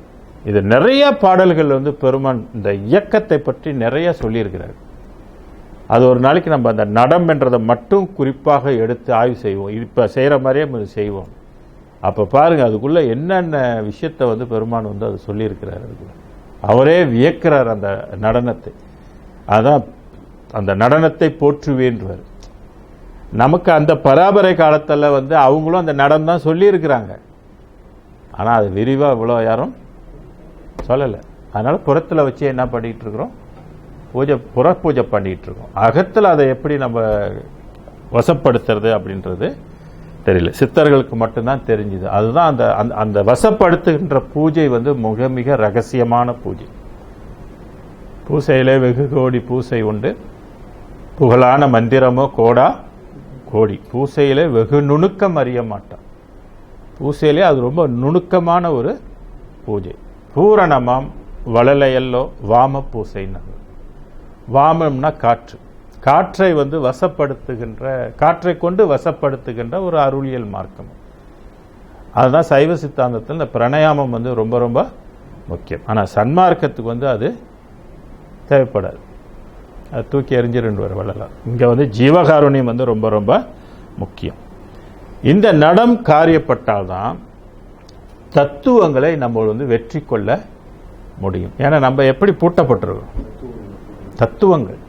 இது நிறைய பாடல்கள் வந்து பெருமான் இந்த இயக்கத்தை பற்றி நிறைய சொல்லியிருக்கிறார். அது ஒரு நாளைக்கு நம்ம அந்த நடம் என்றதை மட்டும் குறிப்பாக எடுத்து ஆய்வு செய்வோம். இப்போ செய்கிற மாதிரியே செய்வோம். அப்போ பாருங்கள் அதுக்குள்ளே என்னென்ன விஷயத்தை வந்து பெருமான் வந்து அது சொல்லியிருக்கிறார். அதுக்குள்ள அவரே வியக்கிறார் அந்த நடனத்தை. அதான் அந்த நடனத்தை போற்றுவேன்றார். நமக்கு அந்த பராபரை காலத்தில் வந்து அவங்களும் அந்த நடனம் தான் சொல்லியிருக்கிறாங்க, ஆனால் அது விரிவாக இவ்வளோ யாரும் சொல்லலை. அதனால் புறத்தில் வச்சு என்ன பண்ணிகிட்டு இருக்கிறோம்? புற பூஜை பண்ணிகிட்டு இருக்கோம். அகத்தில் அதை எப்படி நம்ம வசப்படுத்துறது அப்படின்றது தெரியல. சித்தர்களுக்கு மட்டும்தான் தெரிஞ்சுது. அதுதான் அந்த அந்த வசப்படுத்துகின்ற பூஜை வந்து மிக மிக ரகசியமான பூஜை. பூசையிலே வெகு கோடி பூசை உண்டு, புகழான மந்திரமோ கோடா கோடி. பூசையிலே வெகு நுணுக்கம் அறிய மாட்டான். பூசையிலே அது ரொம்ப நுணுக்கமான ஒரு பூஜை. பூரணமாம் வளலையல்லோ வாம பூசைன்னு. வாமம்னா காற்று. காற்றை வந்து வசப்படுத்துகின்ற, காற்றை கொண்டு வசப்படுத்துகின்ற ஒரு அருளியல் மார்க்கம். அதுதான் சைவ சித்தாந்தத்தில் இந்த பிரணயாமம் வந்து ரொம்ப ரொம்ப முக்கியம். ஆனால் சன்மார்க்கத்துக்கு வந்து அது தேவைப்படாது, அது தூக்கி எறிஞ்சிருந்து வர வள்ளலார். இங்கே வந்து ஜீவகாருண்யம் வந்து ரொம்ப ரொம்ப முக்கியம். இந்த நடம் காரியப்பட்டால்தான் தத்துவங்களை நம்ம வந்து வெற்றி கொள்ள முடியும். ஏன்னா நம்ம எப்படி பூட்டப்பட்டிருக்கோம்? தத்துவங்கள்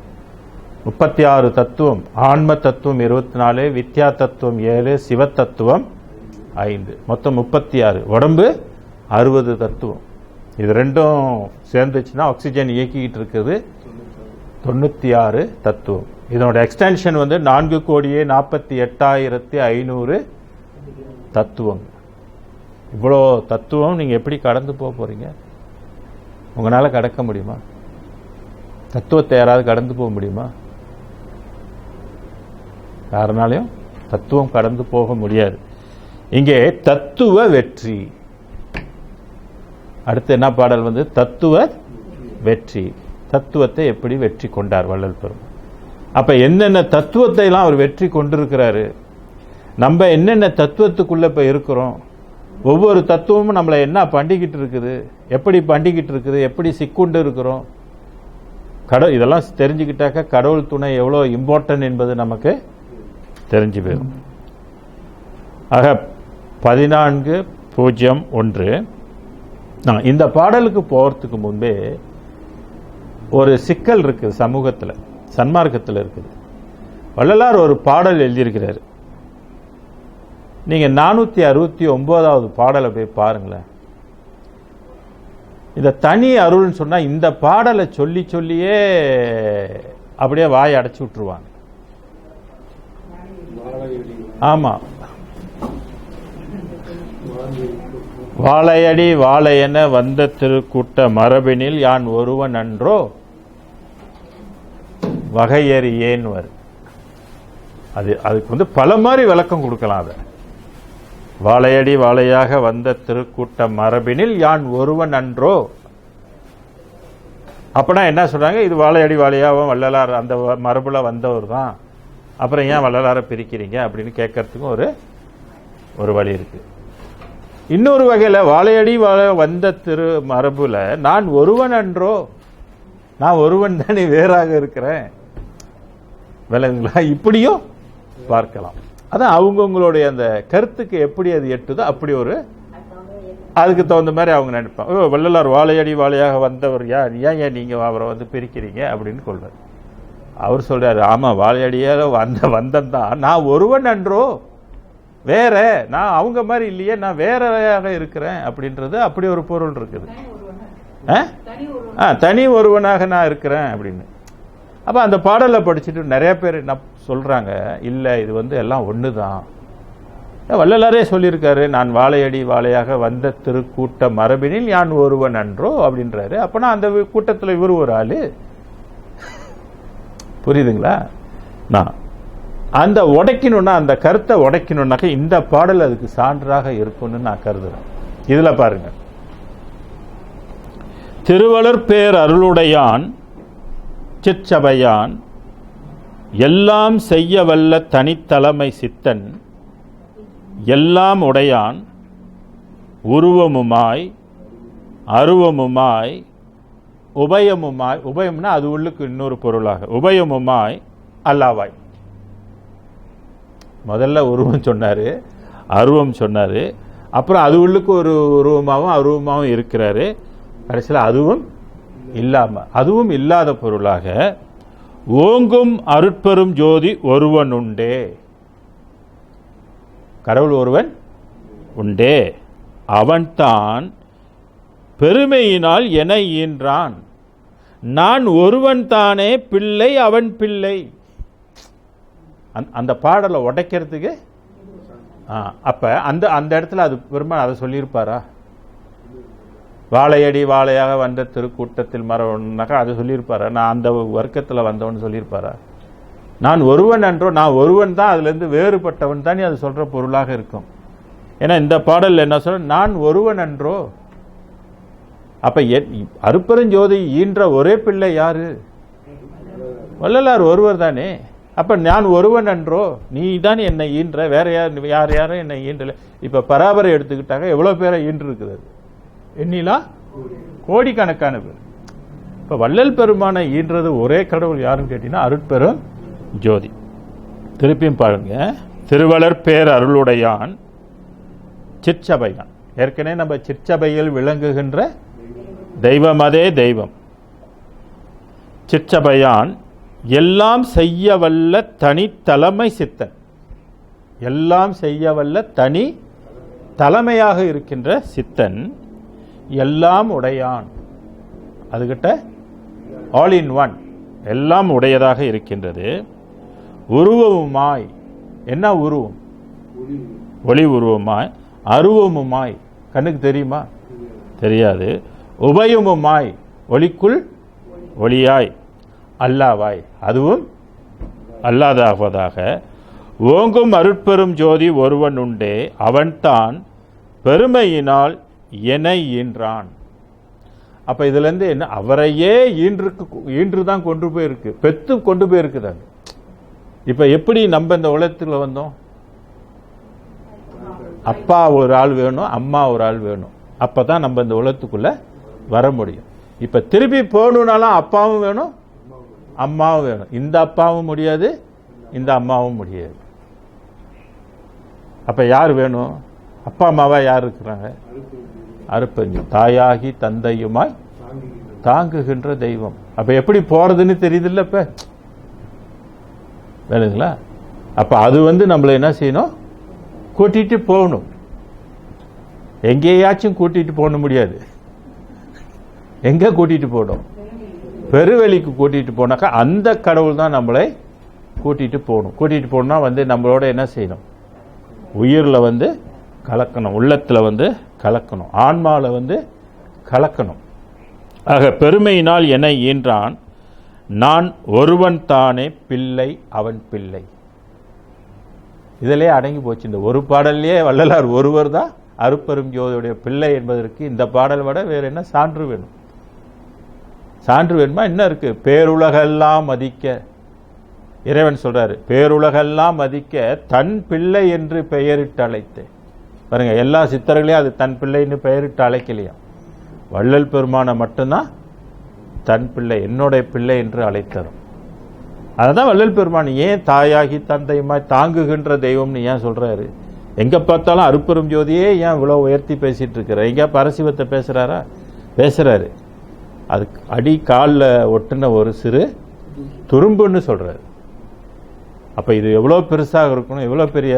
36 தத்துவம். ஆன்ம தத்துவம் 24, வித்யா தத்துவம் 7, சிவ தத்துவம் 5, மொத்தம் 36. உடம்பு 60 தத்துவம். இது ரெண்டும் சேர்ந்துச்சுன்னா ஆக்சிஜன் இயக்கிக்கிட்டு இருக்குது 96 தத்துவம். இதனோட எக்ஸ்டென்ஷன் வந்து 4,48,500 தத்துவம். இவ்வளோ தத்துவம் நீங்கள் எப்படி கடந்து போக போகிறீங்க? உங்களால் கடக்க முடியுமா? தத்துவத்தை யாராவது கடந்து போக முடியுமா? யாருனாலையும் தத்துவம் கடந்து போக முடியாது. இங்கே தத்துவ வெற்றி. அடுத்து என்ன பாடல் வந்து தத்துவ வெற்றி. தத்துவத்தை எப்படி வெற்றி கொண்டார் வள்ளல் பெருமான். அப்போ என்னென்ன தத்துவத்தை எல்லாம் அவர் வெற்றி கொண்டிருக்கிறாரு, நம்ம என்னென்ன தத்துவத்துக்குள்ளே இப்போ இருக்கிறோம், ஒவ்வொரு தத்துவமும் நம்மளை என்ன பண்ணிக்கிட்டு இருக்குது, எப்படி பண்ணிக்கிட்டு இருக்குது, எப்படி சிக்குண்டு இருக்கிறோம், இதெல்லாம் தெரிஞ்சுக்கிட்டாக்க கடவுள் துணை எவ்வளோ இம்பார்ட்டன்ட் என்பது நமக்கு தெரிஞ்சு போயிடும். ஆக 14:01 இந்த பாடலுக்கு போகிறதுக்கு முன்பே ஒரு சிக்கல் இருக்குது சமூகத்தில், சன்மார்க்கத்தில் இருக்குது. வள்ளலார் ஒரு பாடல் எழுதியிருக்கிறார். நீங்கள் 469வது பாடலை போய் பாருங்களேன். இந்த தனி அருள்னு சொன்னால் இந்த பாடலை சொல்லி சொல்லியே அப்படியே வாயை அடைச்சி விட்டுருவாங்க. ஆமாம், வாழையடி வாழையென வந்த திருக்கூட்ட மரபினில் யான் ஒருவன் அன்றோ வகையறி ஏன் வரு. அதுக்கு பல மாதிரி விளக்கம் கொடுக்கலாம். அதை வாழையடி வாழையாக வந்த திருக்கூட்ட மரபினில் யான் ஒருவன் அன்றோ. அப்படின்னா என்ன சொல்றாங்க, இது வாழையடி வாழையாக வள்ளலார் அந்த மரபுல வந்தவர் தான், அப்புறம் ஏன் வள்ளலாரை பிரிக்கிறீங்க அப்படின்னு கேட்கறதுக்கும் ஒரு வழி இருக்கு. இன்னொரு வகையில் வாழையடி வாழ வந்த திரு மரபுல நான் ஒருவன் அன்றோ, நான் ஒருவன் தானே வேறாக இருக்கிறேன், விளங்குங்களா? இப்படியும் பார்க்கலாம். அதான் அவங்கவுங்களுடைய அந்த கருத்துக்கு எப்படி அது எட்டுதோ அப்படி அதுக்கு தகுந்த மாதிரி அவங்க நினைப்பாங்க. வள்ளலார் வாழையடி வாழையாக வந்தவர் ஏன் நீங்கள் அவரை பிரிக்கிறீங்க அப்படின்னு கொள்வார். அவர் சொல்றாரு, ஆமா வாழையடியாக வந்தன் தான், நான் ஒருவன் அன்றோ, வேற, நான் அவங்க மாதிரி இல்லையே, நான் வேறையாக இருக்கிறேன் அப்படின்றது அப்படி ஒரு பொருள் இருக்குது. தனி ஒருவனாக நான் இருக்கிறேன் அப்படின்னு. அப்ப அந்த பாடலை படிச்சுட்டு நிறைய பேர் என்ன சொல்றாங்க, இல்லை இது எல்லாம் ஒன்று தான். வள்ளலாரே சொல்லியிருக்காரு, நான் வாழையடி வாழையாக வந்த திருக்கூட்ட மரபினில் யான் ஒருவன் அன்றோ அப்படின்றாரு. அப்பனா அந்த கூட்டத்தில் இவர் ஒரு ஆளு. புரியுதுங்களா? நான் அந்த உடைக்கணும்னா, அந்த கருத்தை உடைக்கணும்னாக்க இந்த பாடல் அதுக்கு சான்றாக இருக்கும்னு நான் கருதுறேன். இதுல பாருங்க, திருவளர் பேர் அருளுடையான் சிற்சபையான் எல்லாம் செய்ய வல்ல தனித்தலைமை சித்தன் எல்லாம் உடையான் உருவமுமாய் அருவமுமாய் உபயமுமாய், உபயம்னா அது உள்ளுக்கு இன்னொரு பொருளாக, உபயமுமாய் அல்லாவாய். முதல்ல உருவம் சொன்னாரு, அருவம் சொன்னாரு, அப்புறம் அது உள்ளுக்கு ஒரு உருவமாகவும் அருவமாகவும் இருக்கிறாரு. கடைசியில் அதுவும் இல்லாத பொருளாக ஓங்கும் அருட்பெரும் ஜோதி ஒருவன் உண்டே, கடவுள் ஒருவன் உண்டே, அவன்தான் பெருமையினால் என ஈன்றான், நான் ஒருவன் தானே பிள்ளை அவன் பிள்ளை. அந்த பாடலை உடைக்கிறதுக்கு அப்ப அந்த இடத்துல அது பெருமாள் அதை சொல்லியிருப்பாரா? வாழையடி வாழையாக வந்த திருக்கூட்டத்தில் மரவனாக்கா அது சொல்லியிருப்பாரா? நான் அந்த வர்க்கத்தில் வந்தவன் சொல்லியிருப்பாரா? நான் ஒருவன் அன்றோ, நான் ஒருவன் தான், அதுலேருந்து வேறுபட்டவன் தானே அது சொல்ற பொருளாக இருக்கும். ஏன்னா இந்த பாடல் என்ன சொல்ற, நான் ஒருவன் அன்றோ. அப்ப அருட்பெருஞ்சோதி ஈன்ற ஒரே பிள்ளை யாரு? வள்ளலார் ஒருவர் தானே. அப்ப நான் ஒருவன் அன்றோ, நீ தான் என்னை ஈன்ற, வேற யாரும் என்னை ஈன்றல. இப்ப பராபரை எடுத்துக்கிட்டாங்க, எவ்வளவு பேரை ஈன்று இருக்கிறது, எண்ணிலா கோடிக்கணக்கான பேர். இப்ப வள்ளல் பெருமானை ஈன்றது ஒரே கடவுள் யாருன்னு கேட்டீங்கன்னா அருட்பெரும் ஜோதி. திருப்பியும் பாருங்க, திருவளர் பேர் அருளுடையான் சிற்சபையான். ஏற்கனவே நம்ம சிற்சபையில் விளங்குகின்ற தெய்வம், அதே தெய்வம். சிற்சபையான் எல்லாம் செய்ய வல்ல தனி தலைமை சித்தன், எல்லாம் செய்ய வல்ல தனி தலைமையாக இருக்கின்ற சித்தன், எல்லாம் உடையான், அதுகிட்ட ஆல் இன் ஒன், எல்லாம் உடையதாக இருக்கின்றது. உருவமுமாய், என்ன உருவம்? ஒளி உருவமாய். அருவமுமாய், கண்ணுக்கு தெரியுமா? தெரியாது. உபயமுமாய், ஒளிக்குள் ஒளியாய். அல்லாவாய், அதுவும் அல்லாதாவதாக. ஓங்கும் அருட்பெரும் ஜோதி ஒருவன் உண்டே, அவன்தான் பெருமையினால் என ஈன்றான். அப்போ இதுலேருந்து என்ன, அவரையே ஈன்று தான் கொண்டு போயிருக்கு, பெத்து கொண்டு போயிருக்குதாங்க. இப்போ எப்படி நம்ம இந்த உலகத்தில் வந்தோம்? அப்பா ஒரு ஆள் வேணும், அம்மா ஒரு ஆள் வேணும். அப்போ தான் நம்ம இந்த உலகத்துக்குள்ளே வர முடியும். இப்போ திருப்பி போகணுன்னாலும் அப்பாவும் வேணும், அம்மாவும் வேணும். இந்த அப்பாவும் முடியாது, இந்த அம்மாவும் முடியாது. அப்போ யார் வேணும்? அப்பா அம்மாவா யார் இருக்கிறாங்க? அருப்பஞ்சு தாயாகி தந்தையுமாய் தாங்குகின்ற தெய்வம். அப்போ எப்படி போகிறதுன்னு தெரியுதுல்ல இப்போ வேணுங்களா? அப்போ அது நம்மளை என்ன செய்யணும்? கூட்டிகிட்டு போகணும். எங்கேயாச்சும் கூட்டிகிட்டு போக முடியாது. எங்கே கூட்டிகிட்டு போகணும்? பெருவெளிக்கு கூட்டிகிட்டு போனாக்கா அந்த கடவுள் தான் நம்மளை கூட்டிகிட்டு போகணும். கூட்டிகிட்டு போகணும்னா நம்மளோட என்ன செய்யணும்? உயிரில் கலக்கணும், உள்ளத்தில் கலக்கணும், ஆன்மாவில் கலக்கணும். ஆக பெருமையினால் என்னை ஈன்றான், நான் ஒருவன் தானே பிள்ளை அவன் பிள்ளை. இதிலே அடங்கி போச்சு. இந்த ஒரு பாடல்லையே வள்ளலார் ஒருவர் தான் அருட்பெரும் ஜோதியுடைய பிள்ளை என்பதற்கு இந்த பாடல் விட வேறு என்ன சான்று வேணும்? சான்று வேணுமா? என்ன இருக்கு? பேருலகெல்லாம் மதிக்க இறைவன் சொல்றாரு, பேருலகெல்லாம் மதிக்க தன் பிள்ளை என்று பெயரிட்டு அழைத்தேன். பாருங்க, எல்லா சித்தர்களையும் அது தன் பிள்ளைன்னு பெயரிட்டு அழைக்கலையா? வள்ளல் பெருமானை மட்டும்தான் தன் பிள்ளை, என்னுடைய பிள்ளை என்று அழைத்தரும். அதுதான் வள்ளல் பெருமான் ஏன் தாயாகி தந்தையுமாய் தாங்குகின்ற தெய்வம்னு ஏன் சொல்றாரு? எங்க பார்த்தாலும் அருட்பெரும் ஜோதியே ஏன் இவ்வளவு உயர்த்தி பேசிட்டு இருக்கிற? எங்க பரசிவத்தை பேசுறாரா? பேசுறாரு. அதுக்கு அடி காலில் ஒட்டுன ஒரு சிறு துரும்புன்னு சொல்றாரு. அப்ப இது எவ்வளவு பெருசாக இருக்கணும், எவ்வளவு பெரிய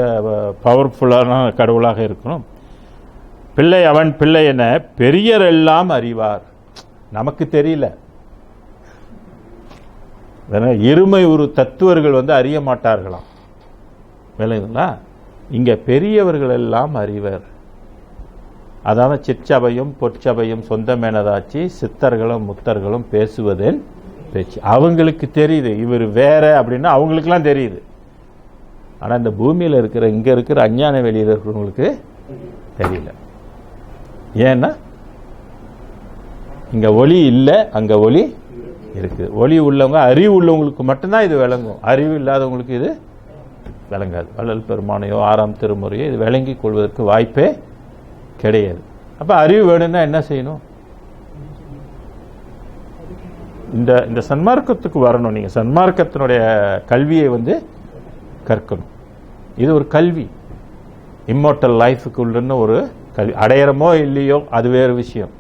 பவர்ஃபுல்லான கடவுளாக இருக்கணும். பிள்ளை அவன் பிள்ளை என பெரியர் எல்லாம் அறிவார். நமக்கு தெரியல, இருமை ஒரு தத்துவர்கள் அறிய மாட்டார்களாம். விளங்குங்களா? இங்க பெரியவர்கள் எல்லாம் அறிவர். அதாவது சிற்சபையும் பொற்சபையும் சொந்தமேனதாச்சு, சித்தர்களும் முத்தர்களும் பேசுவதேன் பேச்சு. அவங்களுக்கு தெரியுது இவர் வேற அப்படின்னா, அவங்களுக்குலாம் தெரியுது. ஆனா இந்த பூமியில இருக்கிற, இங்க இருக்கிற அஞ்ஞான வெளியில் இருக்கிறவங்களுக்கு தெரியல. ஏன்னா இங்க ஒளி இல்லை, அங்க ஒளி இருக்கு. ஒளி உள்ளவங்க, அறிவு உள்ளவங்களுக்கு மட்டும்தான் இது விளங்கும். அறிவு இல்லாதவங்களுக்கு இது விளங்காது. வள்ளல் பெருமானையோ 6ஆம் திருமுறையோ இது விளங்கி கொள்வதற்கு வாய்ப்பே கிடையாது. அப்ப அறிவு வேணும்னா என்ன செய்யணும்? இந்த சன்மார்க்கத்துக்கு வரணும். நீங்க சன்மார்க்கத்தினுடைய கல்வியை கற்கணும். இது ஒரு கல்வி. இம்மோர்டல் லைஃபுக்குள்ளன்னு ஒரு கல்வி. அடையிறமோ இல்லையோ அது வேறு விஷயம்.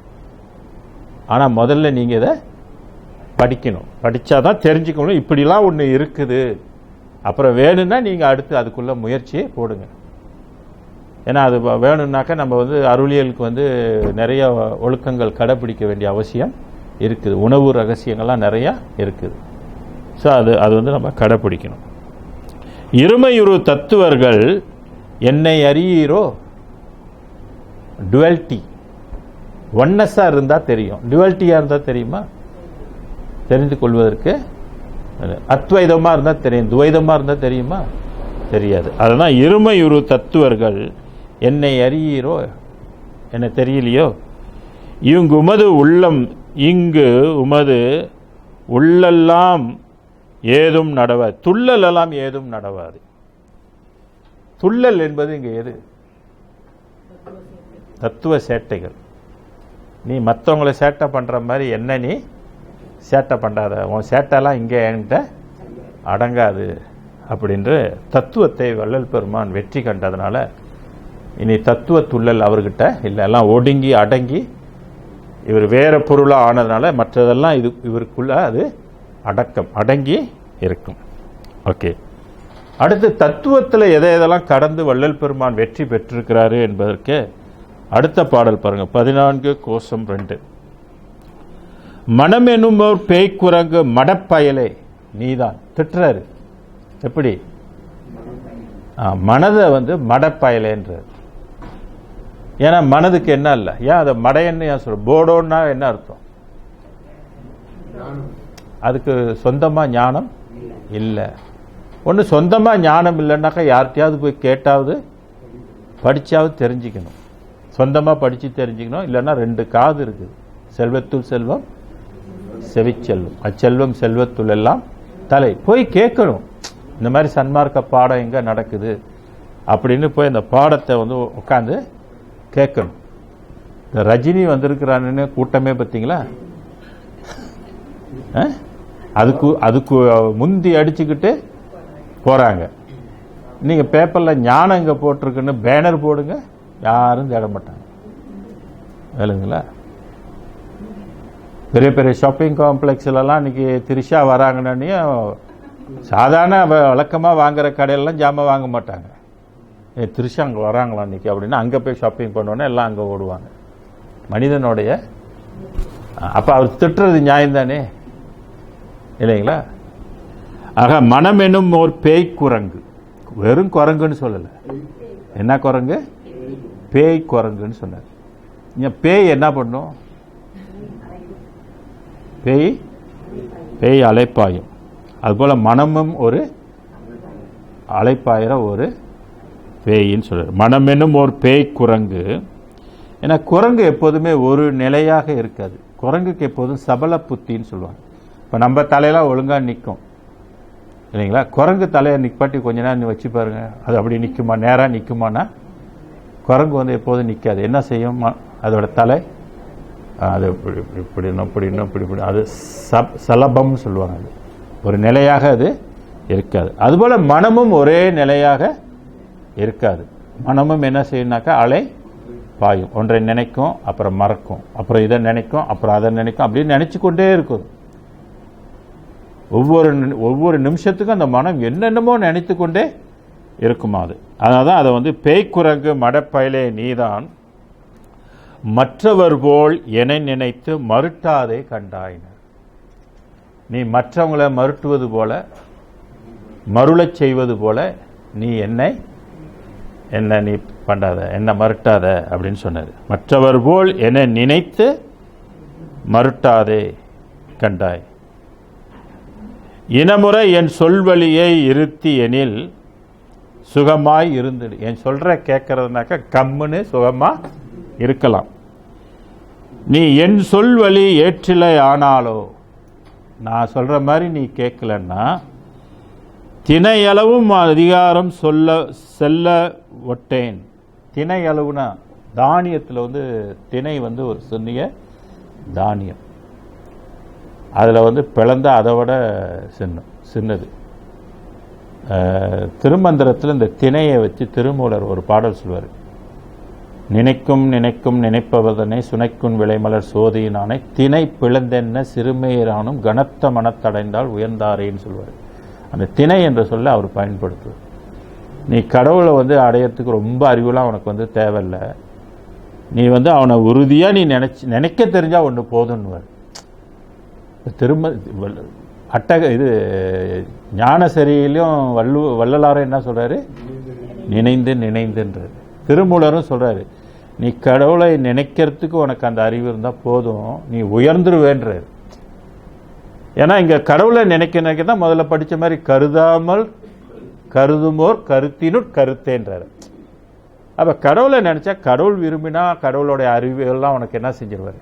ஆனா முதல்ல நீங்க இதை படிக்கணும். படிச்சாதான் தெரிஞ்சுக்கணும் இப்படிலாம் ஒன்று இருக்குது. அப்புறம் வேணும்னா நீங்க அடுத்து அதுக்குள்ள முயற்சியை போடுங்க. ஏன்னா அது வேணும்னாக்கா நம்ம அருளியலுக்கு நிறைய ஒழுக்கங்கள் கடைபிடிக்க வேண்டிய அவசியம் இருக்குது. உணவு ரகசியங்கள்லாம் நிறைய இருக்குது. ஸோ அது நம்ம கடைபிடிக்கணும். இருமையுறு தத்துவர்கள் என்னை அறியீரோ. டுவல்ட்டி ஒன்னஸா இருந்தா தெரியும். டுவல்ட்டியா இருந்தா தெரியுமா? தெரிந்து கொள்வதற்கு அத்வைதமா இருந்தா தெரியும், துவைதமா இருந்தா தெரியுமா? தெரியாது. அதனால் இருமையுறு தத்துவர்கள் என்னை அறியீரோ, என்ன தெரியலையோ. இங்கு உமது உள்ளம், இங்கு உமது உள்ளெல்லாம் ஏதும் நடவாது. துள்ளல் எல்லாம் ஏதும் நடவாது. துள்ளல் என்பது இங்க எது? தத்துவ சேட்டைகள். நீ மற்றவங்களை சேட்டை பண்ற மாதிரி என்ன நீ சேட்டை பண்ணாத, உன் சேட்டெல்லாம் இங்கே என்கிட்ட அடங்காது அப்படின்று தத்துவத்தை வள்ளல் பெருமான் வெற்றி கண்டதுனால இனி தத்துவ துள்ளல் அவர்கிட்ட இல்லை. எல்லாம் ஒடுங்கி அடங்கி இவர் வேற பொருளாக ஆனதுனால மற்றதெல்லாம் இவருக்குள்ள அது அடங்கி இருக்கும். ஓகே, அடுத்து தத்துவத்தில் எதையெல்லாம் கடந்து வள்ளல் பெருமான் வெற்றி பெற்றிருக்கிறாரு என்பதற்கு அடுத்த பாடல் பாருங்க. 14 கோசம் 2. மனம் என்னும் ஒரு பேய்க்குரங்கு மடப்பயலே நீதான். திட்டுறாரு. எப்படி? மனதை மடப்பயலேன்றார். ஏன்னா மனதுக்கு என்ன இல்லை, ஏன் அதை மடையன்னு ஏன் சொல்ற? போடோன்னா என்ன அர்த்தம்? அதுக்கு சொந்தமா ஞானம் இல்லை. ஒன்று சொந்தமா ஞானம் இல்லைன்னாக்கா யார்கிட்டையாவது போய் கேட்டாவது படிச்சாவது தெரிஞ்சுக்கணும். சொந்தமா படிச்சு தெரிஞ்சுக்கணும். இல்லைன்னா 2 காது இருக்குது, செல்வத்துள் செல்வம் செவிச்செல்வம், அச்செல்வம் செல்வத்துள் எல்லாம் தலை. போய் கேட்கணும், இந்த மாதிரி சன்மார்க்க பாடம் எங்கே நடக்குது அப்படின்னு போய் அந்த பாடத்தை வந்து உட்காந்து கேட்கணும். இந்த ரஜினி வந்திருக்கிறான்னு கூட்டமே பார்த்தீங்களா, அதுக்கு முந்தி அடிச்சுக்கிட்டு போகிறாங்க. நீங்கள் பேப்பரில் ஞானம் இங்கே போட்டிருக்குன்னு பேனர் போடுங்க, யாரும் தேட மாட்டாங்க. வேலைங்களா? பெரிய பெரிய ஷாப்பிங் காம்ப்ளெக்ஸ்லாம் இன்னைக்கு திரிஷா வராங்கன்னு சாதாரண வழக்கமாக வாங்குற கடையிலலாம் ஜாமான் வாங்க மாட்டாங்க. திரிஷா அங்கே வராங்களா இன்னைக்கு அப்படின்னா அங்கே போய் ஷாப்பிங் பண்ணோன்னே எல்லாம் அங்கே ஓடுவாங்க. மனிதனுடைய அப்போ அவர் திட்டுறது நியாயம்தானே, இல்லைங்களா? ஆக மனம் என்னும் ஒரு பேய் குரங்கு, வெறும் குரங்குன்னு சொல்லலை. என்ன குரங்கு? பேய் குரங்குன்னு சொன்னார். பேய் என்ன பண்ணும்? பேய் அலைப்பாயும். அதுபோல மனமும் ஒரு அலைப்பாயிர ஒரு பேயின்னு சொல்றார். மனம் என்னும் ஒரு பேய் குரங்கு. ஏன்னா குரங்கு எப்போதுமே ஒரு நிலையாக இருக்காது. குரங்குக்கு எப்போதும் சபல புத்தின்னு சொல்லுவாங்க. இப்போ நம்ம தலையெல்லாம் ஒழுங்காக நிற்கும், இல்லைங்களா? குரங்கு தலையை நிற்பாட்டி கொஞ்ச நேரம் வச்சு பாருங்க, அது அப்படி நிற்குமா? நேராக நிற்குமானா குரங்கு வந்து எப்போதும் நிற்காது. என்ன செய்யும்? அதோட தலை அது இப்படி இப்படி அது சலபம்னு சொல்லுவாங்க. அது ஒரு நிலையாக அது இருக்காது. அதுபோல் மனமும் ஒரே நிலையாக இருக்காது. மனமும் என்ன செய்யணும்னாக்கா அலை பாயும். ஒன்றை நினைக்கும், அப்புறம் மறக்கும், அப்புறம் இதை நினைக்கும், அப்புறம் அதை நினைக்கும், அப்படின்னு நினைச்சு கொண்டே இருக்கும். ஒவ்வொரு நிமிஷத்துக்கும் அந்த மனம் என்னென்னமோ நினைத்து கொண்டே இருக்குமா. அதனால தான் அதை வந்து பேய்க்குரங்கு மடப்பயலே நீதான் மற்றவர் போல் என நினைத்து மறுட்டாதே கண்டாயினர். நீ மற்றவங்களை மறுட்டுவது போல, மருளச் செய்வது போல நீ என்ன நீ பண்ணாத, என்ன மறுட்டாத அப்படின்னு சொன்னார். மற்றவர் போல் என நினைத்து மறுட்டாதே கண்டாய். இனமுறை என் சொல்வழியை இருத்தி எனில் சுகமாய் இருந்துடு. என் சொல்ற கேட்கறதுனாக்கா கம்முன்னு சுகமா இருக்கலாம். நீ என் சொல்வழி ஏற்றிலை ஆனாலோ, நான் சொல்ற மாதிரி நீ கேட்கலன்னா தினையளவும் அதிகாரம் செல்ல ஒட்டேன். தினையளவுனா தானியத்தில் வந்து திணை வந்து ஒரு சின்னிய தானியம். அதில் வந்து பிளந்த அதை விட சின்னது. திருமந்திரத்தில் இந்த திணையை வச்சு திருமூலர் ஒரு பாடல் சொல்வார். நினைக்கும் நினைக்கும் நினைப்பவதனை சுனைக்கும் விளைமலர் சோதியினானை திணை பிளந்தென்ன சிறுமையரானும் கனத்த மனத்தடைந்தால் உயர்ந்தாரேன்னு சொல்வார். அந்த திணை என்ற சொல்ல அவர் பயன்படுத்துவார். நீ கடவுளை வந்து அடையிறதுக்கு ரொம்ப அறிவுலாம் உனக்கு வந்து தேவையில்லை. நீ வந்து அவனை உறுதியாக நீ நினைக்க தெரிஞ்சால் ஒன்று போதுன்னுவார். இது ஞானசரியிலையும் வள்ளலாரும் என்ன சொல்றாரு? நினைந்துன்றாரு. திருமூலரும் சொல்றாரு, நீ கடவுளை நினைக்கிறதுக்கு உனக்கு அந்த அறிவு இருந்தால் போதும், நீ உயர்ந்துருவேன்றாரு. ஏன்னா இங்க கடவுளை நினைக்க தான் முதல்ல படிச்ச மாதிரி கருதாமல் கருதுமோர் கருத்தினுட் கருத்தேன்றாரு. அப்ப கடவுளை நினைச்சா, கடவுள் விரும்பினா கடவுளோட அறிவுகள்லாம் உனக்கு என்ன செஞ்சிருவாரு?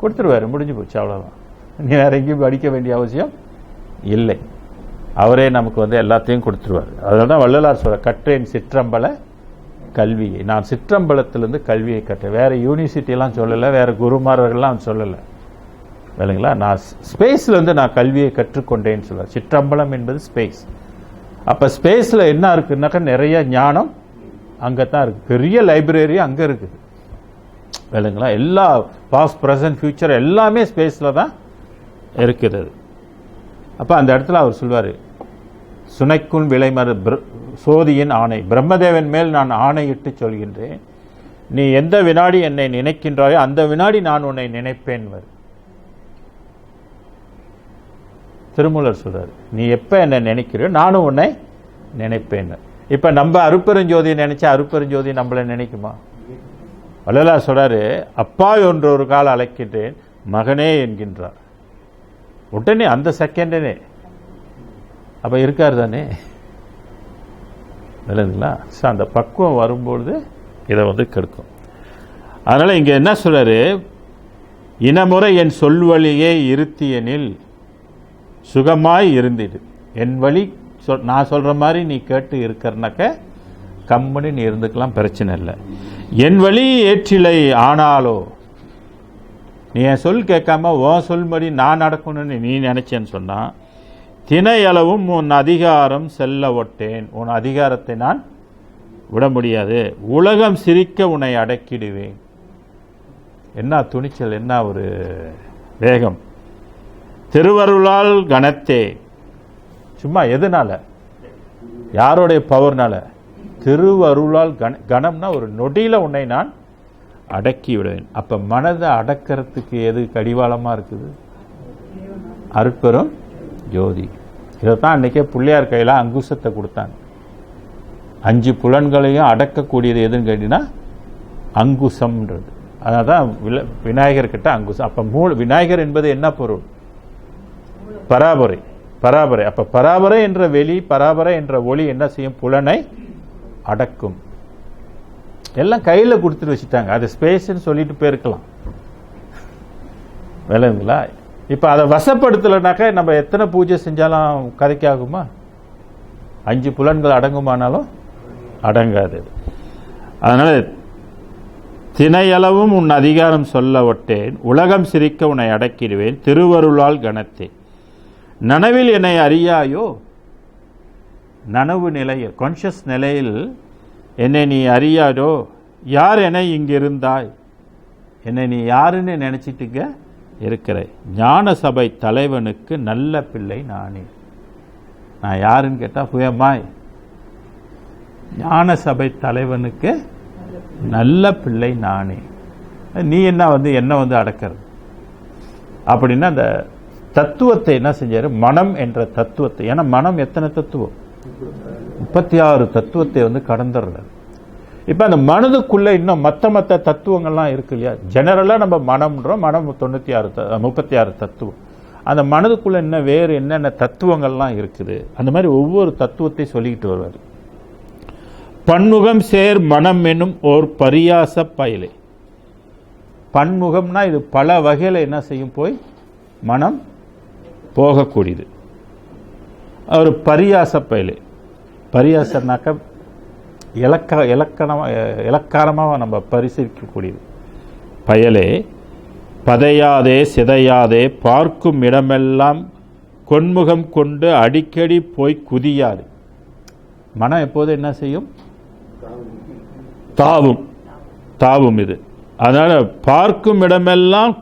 கொடுத்துருவாரு. முடிஞ்சு போச்சு, அவ்வளவுதான். நீ வேற எங்கேயும் படிக்க வேண்டிய அவசியம் இல்லை. அவரே நமக்கு வந்து எல்லாத்தையும் கொடுத்துருவார். அதனால தான் வள்ளலார் சொல்ற, கற்றேன் சிற்றம்பல கல்வியை. நான் சிற்றம்பலத்திலிருந்து கல்வியை கற்றேன். வேற யூனிவர்சிட்டியெல்லாம் சொல்லலை, வேற குருமார்கள்லாம் சொல்லலை, இல்லைங்களா? நான் ஸ்பேஸ்லேருந்து நான் கல்வியை கற்றுக்கொண்டேன்னு சொல்லுவேன். சிற்றம்பலம் என்பது ஸ்பேஸ். அப்போ ஸ்பேஸில் என்ன இருக்குன்னாக்கா நிறைய ஞானம் அங்கே தான் இருக்குது. பெரிய லைப்ரரி அங்கே இருக்குது, இல்லைங்களா? எல்லா பாஸ்ட் ப்ரெசன்ட் ஃபியூச்சர் எல்லாமே ஸ்பேஸில் தான் இருக்குது. அப்போ அந்த இடத்துல அவர் சொல்வார், சுனைக்கும் விளைமறு சோதியின் ஆணை, பிரம்மதேவன் மேல் நான் ஆணையிட்டு சொல்கின்றேன், நீ எந்த வினாடி என்னை நினைக்கின்றாயோ அந்த வினாடி நான் உன்னை நினைப்பேன். திருமூலர் சொல்றாரு, நீ எப்ப என்ன நினைக்கிறியோ நானும் உன்னை நினைப்பேன். இப்ப நம்ம அருப்பெருஞ்சோதியை நினைச்சா அருப்பெருஞ்சோதி நம்மளை நினைக்குமா? வள்ளலார் சொல்றாரு, அப்பா என்று ஒரு கால் அழைக்கின்றேன் மகனே என்கின்றார். உடனே அந்த செகண்டனே அப்ப இருக்காரு தானே, இல்லைங்களா? அந்த பக்குவம் வரும்பொழுது இதை வந்து கெடுக்கும். அதனால இங்க என்ன சொல்றாரு, இனமுறை என் சொல்வழியே இருத்தியனில் சுகமாய் இருந்திடு. என் வழி நான் சொல்கிற மாதிரி நீ கேட்டு இருக்கிறனாக்க கம்முன்னு நீ இருந்துக்கலாம், பிரச்சனை இல்லை. என் வழி ஏற்றிலை ஆனாலோ, நீ என் சொல் கேட்காம உன் சொல்படி நான் நடக்கணும்னு நீ நினைச்சேன்னு சொன்னால், தினையளவும் உன் அதிகாரம் செல்ல ஒட்டேன். உன் அதிகாரத்தை நான் விட முடியாது. உலகம் சிரிக்க உன்னை அடக்கிடுவேன். என்ன துணிச்சல், என்ன ஒரு வேகம். திருவருளால் கணத்தே. சும்மா எதனால, யாருடைய பவர்னால? திருவருளால் கணம்னா ஒரு நொடியில் உன்னை நான் அடக்கி விடுவேன். அப்போ மனதை அடக்கிறதுக்கு எது கடிவாளமாக இருக்குது? அருட்பெரும் ஜோதி. இதைத்தான் அன்றைக்கே பிள்ளையார் கையில் அங்குசத்தை கொடுத்தாங்க. 5 புலன்களையும் அடக்கக்கூடியது எதுன்னு கேட்டீங்கன்னா அங்குசம்ன்றது. அதனால தான் விநாயகர்கிட்ட அங்குசம். அப்போ விநாயகர் என்பது என்ன பொருள்? பராபரை. பராபரை. அப்போ பராபரை என்ற வெளி, பராபரை என்ற ஒளி என்ன செய்யும்? புலனை அடக்கும். எல்லாம் கையில் கொடுத்துட்டு வச்சுட்டாங்க. அது ஸ்பேஸ்ன்னு சொல்லிட்டு போயிருக்கலாம், விளங்குங்களா? இப்போ அதை வசப்படுத்தலைனாக்கா நம்ம எத்தனை பூஜை செஞ்சாலும் கதைக்காகுமா? 5 புலன்கள் அடங்குமானாலும் அடங்காது. அதனால தினையளவும் உன் அதிகாரம் சொல்ல ஒட்டேன், உலகம் சிரிக்க உன்னை அடக்கிடுவேன், திருவருளால் கணத்தே. நனவில் என்னை அறியாயோ? நனவு நிலையில், கான்ஷியஸ் நிலையில் என்னை நீ அறியாதோ? யார் என இங்கிருந்தாய்? என்னை நீ யாருன்னு நினைச்சிட்டுங்க இருக்கிற? ஞான சபை தலைவனுக்கு நல்ல பிள்ளை நானே. நான் யாருன்னு கேட்டால் புயமாய் ஞான சபை தலைவனுக்கு நல்ல பிள்ளை நானே. நீ என்ன அடக்கிறது அப்படின்னா அந்த தத்துவத்தை என்ன செஞ்சாரு? மனம் என்ற தத்துவத்தை. ஏன்னா மனம் எத்தனை தத்துவம்? 36 தத்துவத்தை கடந்துடுறாரு. இப்போ அந்த மனதுக்குள்ள இன்னும் மற்ற தத்துவங்கள்லாம் இருக்கு இல்லையா? ஜெனரலாக நம்ம மனம்ன்றோம். மனம் 36 தத்துவம். அந்த மனதுக்குள்ள இன்னும் வேறு என்னென்ன தத்துவங்கள்லாம் இருக்குது, அந்த மாதிரி ஒவ்வொரு தத்துவத்தை சொல்லிக்கிட்டு வருவார். பன்முகம் சேர் மனம் என்னும் ஓர் பரியாச பயலே. பன்முகம்னா இது பல வகையில் என்ன செய்யும்? போய் மனம் போகக்கூடியது. ஒரு பரியாச பயலே. பரியாசனாக்க இலக்காரமாக நம்ம பரிசீலிக்கக்கூடியது. பயலே பதையாதே சிதையாதே, பார்க்கும் இடமெல்லாம் கொன்முகம் கொண்டு அடிக்கடி போய் குதியாது. மனம் எப்போது என்ன செய்யும்? தாவும் இது. அதனால பார்க்கும் இடமெல்லாம்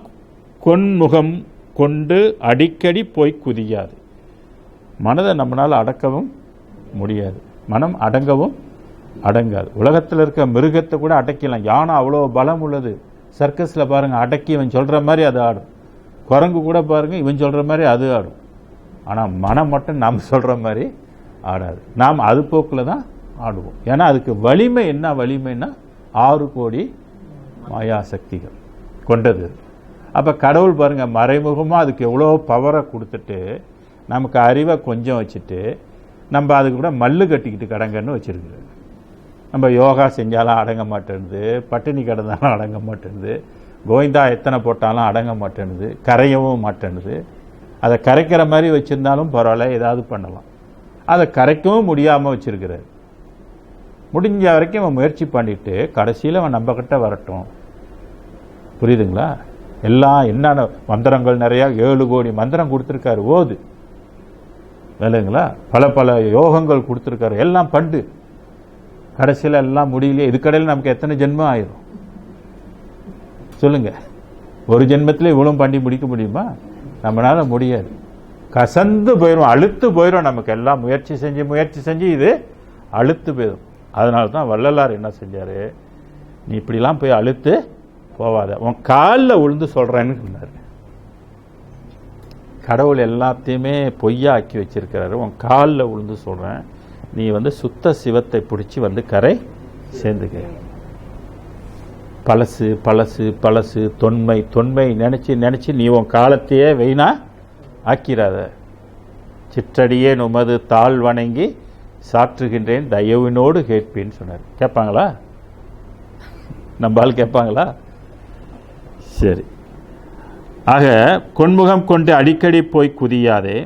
கொன்முகம் கொண்டு அடிக்கடி போய் குதியாது. மனதை நம்மளால் அடக்கவும் முடியாது, மனம் அடங்கவும் அடங்காது. உலகத்தில் இருக்க மிருகத்தை கூட அடக்கலாம். யானை அவ்வளோ பலம் உள்ளது. சர்க்கஸில் பாருங்கள், அடக்கி இவன் சொல்கிற மாதிரி அது ஆடும். குரங்கு கூட பாருங்கள், இவன் சொல்கிற மாதிரி அது ஆடும். ஆனால் மனம் மட்டும் நாம் சொல்கிற மாதிரி ஆடாது. நாம் அது போக்கில் தான் ஆடுவோம். ஏன்னா அதுக்கு வலிமை என்ன? வலிமைன்னா 6 கோடி மாயா சக்திகள் கொண்டது. அப்போ கடவுள் பாருங்கள், மறைமுகமாக அதுக்கு எவ்வளோ பவரை கொடுத்துட்டு நமக்கு அறிவை கொஞ்சம் வச்சுட்டு நம்ம அதுக்கு கூட மல்லு கட்டிக்கிட்டு கடங்கன்னு வச்சுருக்குறாரு. நம்ம யோகா செஞ்சாலும் அடங்க மாட்டேன்னுது, பட்டினி கிடந்தாலும் அடங்க மாட்டேன்னுது, கோவிந்தா எத்தனை போட்டாலும் அடங்க மாட்டேன்னுது, கரையவும் மாட்டேன்னுது. அதை கரைக்கிற மாதிரி வச்சுருந்தாலும் பரவாயில்ல, ஏதாவது பண்ணலாம். அதை கரைக்கவும் முடியாமல் வச்சுருக்கிறார். முடிஞ்ச வரைக்கும் அவன் முயற்சி பண்ணிட்டு கடைசியில் அவன் நம்மக்கிட்ட வரட்டும். புரியுதுங்களா? எல்லாம் என்னென்ன மந்திரங்கள் நிறையா 7 கோடி மந்திரம் கொடுத்துருக்காரு. ஓது வேலைங்களா? பல யோகங்கள் கொடுத்துருக்காரு. எல்லாம் பண்டு கடைசியில் எல்லாம் முடியலையே. இதுக்கடையில் நமக்கு எத்தனை ஜென்மம் ஆயிரும் சொல்லுங்க? ஒரு ஜென்மத்தில் இவ்வளோ பண்ணி முடிக்க முடியுமா? நம்மளால முடியாது. கசந்து போயிடும், அழுத்து போயிடும். நமக்கு எல்லாம் முயற்சி செஞ்சு இது அழுத்து போயிடும். அதனால தான் வள்ளலார் என்ன செஞ்சாரு? நீ இப்படிலாம் போய் அழுத்து போவாத, உன் காலில் விழுந்து சொல்கிறேன்னு சொன்னார். கடவுள் எல்லாத்தையுமே பொய்யா ஆக்கி வச்சிருக்கிறாரு. உன் காலில் விழுந்து சொல்கிறேன், நீ சுத்த சிவத்தை பிடிச்சி கரை சேர்ந்துக்க. பழசு தொன்மை நினச்சி நீ உன் காலத்தையே வெயினா ஆக்கிறாத. சிற்றடியே உமது தாழ் வணங்கி சாற்றுகின்றேன், தயவினோடு கேட்பேன்னு சொன்னார். கேட்பாங்களா? நம்ம ஆள் கேட்பாங்களா? சரி. ஆக கொன்முகம் கொண்டு அடிக்கடி போய் குதியாதே,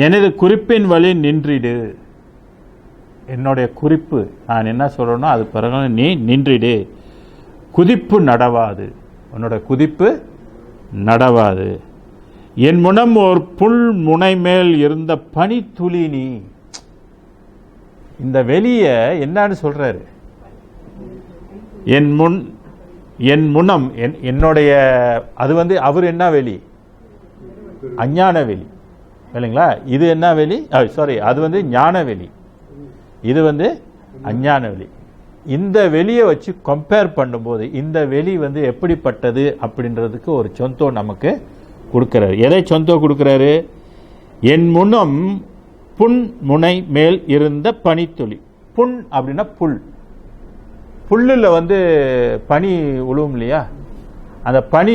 எனது குறிப்பின் வழி நின்றிடு. என்னுடைய குறிப்பு நான் என்ன சொல்கிறேனோ அது பிறகு நீ நின்றிடு. குதிப்பு நடவாது, உன்னோட குதிப்பு நடவாது. என் முனம் ஒரு புல் முனை மேல் இருந்த பனித்துளி நீ. இந்த வெளியை என்னன்னு சொல்றாரு? என் முனம் என்னுடைய, அது அவர் என்ன வெளி? அஞ்ஞான வெளி இல்லைங்களா? இது என்ன வெளி? சாரி, அது ஞான வெளி, இது அஞ்ஞான வெளி. இந்த வெளியை வச்சு கம்பேர் பண்ணும்போது இந்த வெளி எப்படிப்பட்டது அப்படின்றதுக்கு ஒரு சொந்தோ நமக்கு கொடுக்கிறாரு. எதை சொந்தோ கொடுக்கிறாரு? என் முனம் புன் முனை மேல் இருந்த பனித்துளி. புன் அப்படின்னா புல். புல்லில் பனி உழுவும் இல்லையா? அந்த பனி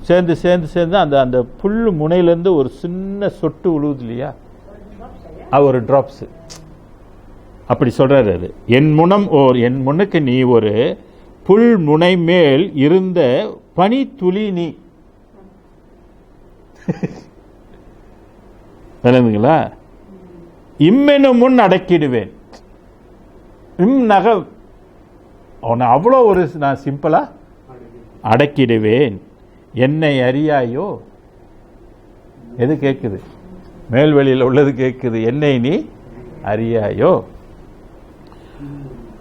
சேர்ந்து சேர்ந்து சேர்ந்து அந்த அந்த புல் முனையிலேருந்து ஒரு சின்ன சொட்டு உழுவுது இல்லையா? அது ஒரு ட்ராப்ஸு. அப்படி சொல்றாரு. அது என் முனம் என் முன்னுக்கு நீ ஒரு புல் முனை மேல் இருந்த பனி துளி நீ. விளங்குங்களா? இம்மெனும் முன் அடக்கிடுவேன். நக அவனை அவ்வளோ நான் சிம்பிளா அடக்கிடுவேன். என்னை அறியாயோ? எது கேட்குது? மேல்வெளியில் உள்ளது கேட்குது. என்னை நீ அறியாயோ?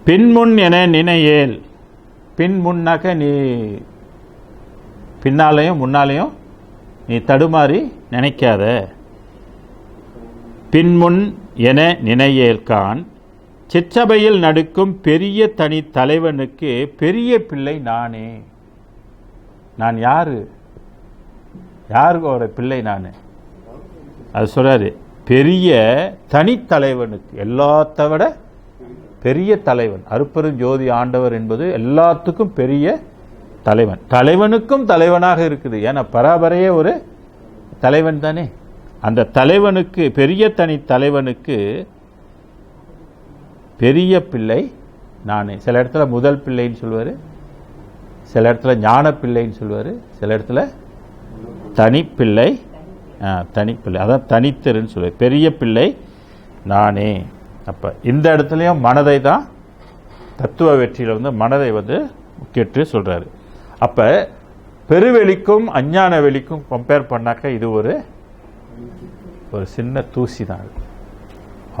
பின்முன் என நினையேல். பின்முன்னாக்க நீ பின்னாலையும் முன்னாலையும் நீ தடுமாறி நினைக்காத. பின்முன் என நினையேல்கான் சிற்றபையில் நடுக்கும் பெரிய தனி தலைவனுக்கு பெரிய பிள்ளை நானே. நான் யாரு? யாருக்கு பிள்ளை நான்? அது சொல்றாரு. பெரிய தனித்தலைவனுக்கு, எல்லாத்த விட பெரிய தலைவன். அருப்பெரும் ஜோதி ஆண்டவர் என்பது எல்லாத்துக்கும் பெரிய தலைவன். தலைவனுக்கும் தலைவனாக இருக்குது. ஏன்னா பராபரையே ஒரு தலைவன் தானே. அந்த தலைவனுக்கு, பெரிய தனி தலைவனுக்கு பெரிய பிள்ளை நானே. சில இடத்துல முதல் பிள்ளைன்னு சொல்லுவார், சில இடத்துல ஞான பிள்ளைன்னு சொல்லுவார், சில இடத்துல தனிப்பிள்ளை. தனிப்பிள்ளை அதான் தனித்தருன்னு சொல்லுவார். பெரிய பிள்ளை நானே. அப்போ இந்த இடத்துலையும் மனதை தான் தத்துவ வெற்றியில் மனதை முக்கியற்று சொல்கிறாரு. அப்போ பெருவெளிக்கும் அஞ்ஞான வெளிக்கும் கம்பேர் பண்ணாக்க இது ஒரு சின்ன தூசி தான்.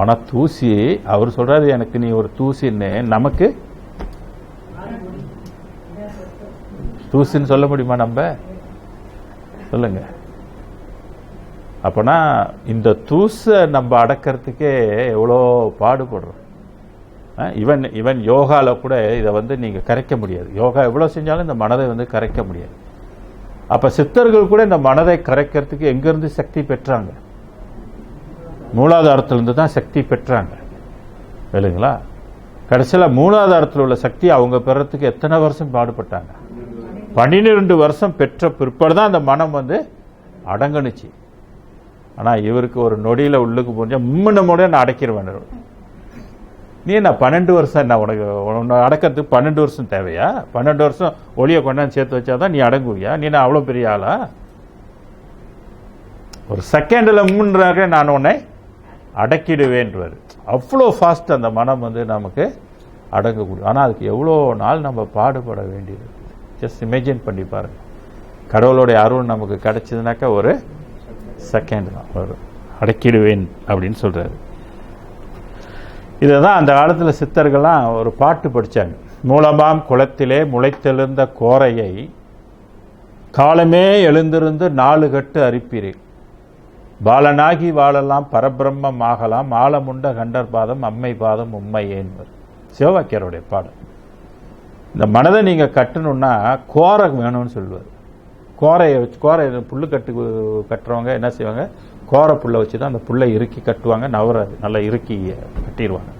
ஆனால் தூசி அவர் சொல்கிறாரு, எனக்கு நீ ஒரு தூசின்னு. நமக்கு தூசின்னு சொல்ல முடியுமா? நம்ம சொல்லுங்க. அப்போனா இந்த தூசை நம்ம அடக்கிறதுக்கே எவ்வளோ பாடுபடுறோம். இவன் யோகாவில் கூட இதை நீங்கள் கரைக்க முடியாது. யோகா எவ்வளோ செஞ்சாலும் இந்த மனதை கரைக்க முடியாது. அப்போ சித்தர்கள் கூட இந்த மனதை கரைக்கிறதுக்கு எங்கேருந்து சக்தி பெற்றாங்க? மூலாதாரத்திலிருந்து தான் சக்தி பெற்றாங்க இல்லைங்களா? கடைசியில் மூலாதாரத்தில் உள்ள சக்தி அவங்க பெறத்துக்கு எத்தனை வருஷம் பாடுபட்டாங்க? 12 வருஷம் பெற்ற பிற்பாடு தான் அந்த மனம் அடங்கணுச்சு. ஆனால் இவருக்கு ஒரு நொடியில் உள்ளுக்கு போஞ்சா முன்னமோட நான் அடக்கிடுவேன். நீ என்ன 12 வருஷம் என்ன உனக்கு அடக்கிறதுக்கு 12 வருஷம் தேவையா? 12 வருஷம் ஒளியை கொண்டாந்து சேர்த்து வச்சாதான் நீ அடங்குவியா? நீ நான் அவ்வளோ பெரிய ஆளா? ஒரு செகண்டில் முன்னாக நான் உன்னை அடக்கிடுவேன்றார். அவ்வளோ ஃபாஸ்ட் அந்த மனம் நமக்கு அடங்கக்கூடிய. ஆனால் அதுக்கு எவ்வளோ நாள் நம்ம பாடுபட வேண்டியது. ஜஸ்ட் இமேஜின் பண்ணி பாருங்க. கடவுளுடைய அருள் நமக்கு கிடைச்சதுனாக்கா ஒரு செகண்ட் தான் வரும். அடக்கிடுவேன் அப்படின்னு சொல்றாரு. இதை தான் அந்த காலத்தில் சித்தர்கள்லாம் ஒரு பாட்டு படித்தாங்க. மூலமாம் குளத்திலே முளைத்தெழுந்த கோரையை காலமே எழுந்திருந்து 4 கட்டு அரிப்பீரே. பாலனாகி வாழலாம் பரபிரம்மம் ஆகலாம் ஆலமுண்ட கண்டர் பாதம் அம்மை பாதம் உண்மை என்பர் சிவவாக்கியருடைய பாடல். இந்த மனதை நீங்கள் கட்டணும்னா கோரை வேணும்னு சொல்லுவார். கோரையை வச்சு, கோரை புல்லு கட்டுறவங்க என்ன செய்வாங்க? கோரை புல்லை வச்சு தான் அந்த புல்லை இறுக்கி கட்டுவாங்க. நவராது, நல்லா இறுக்கி கட்டிடுவாங்க.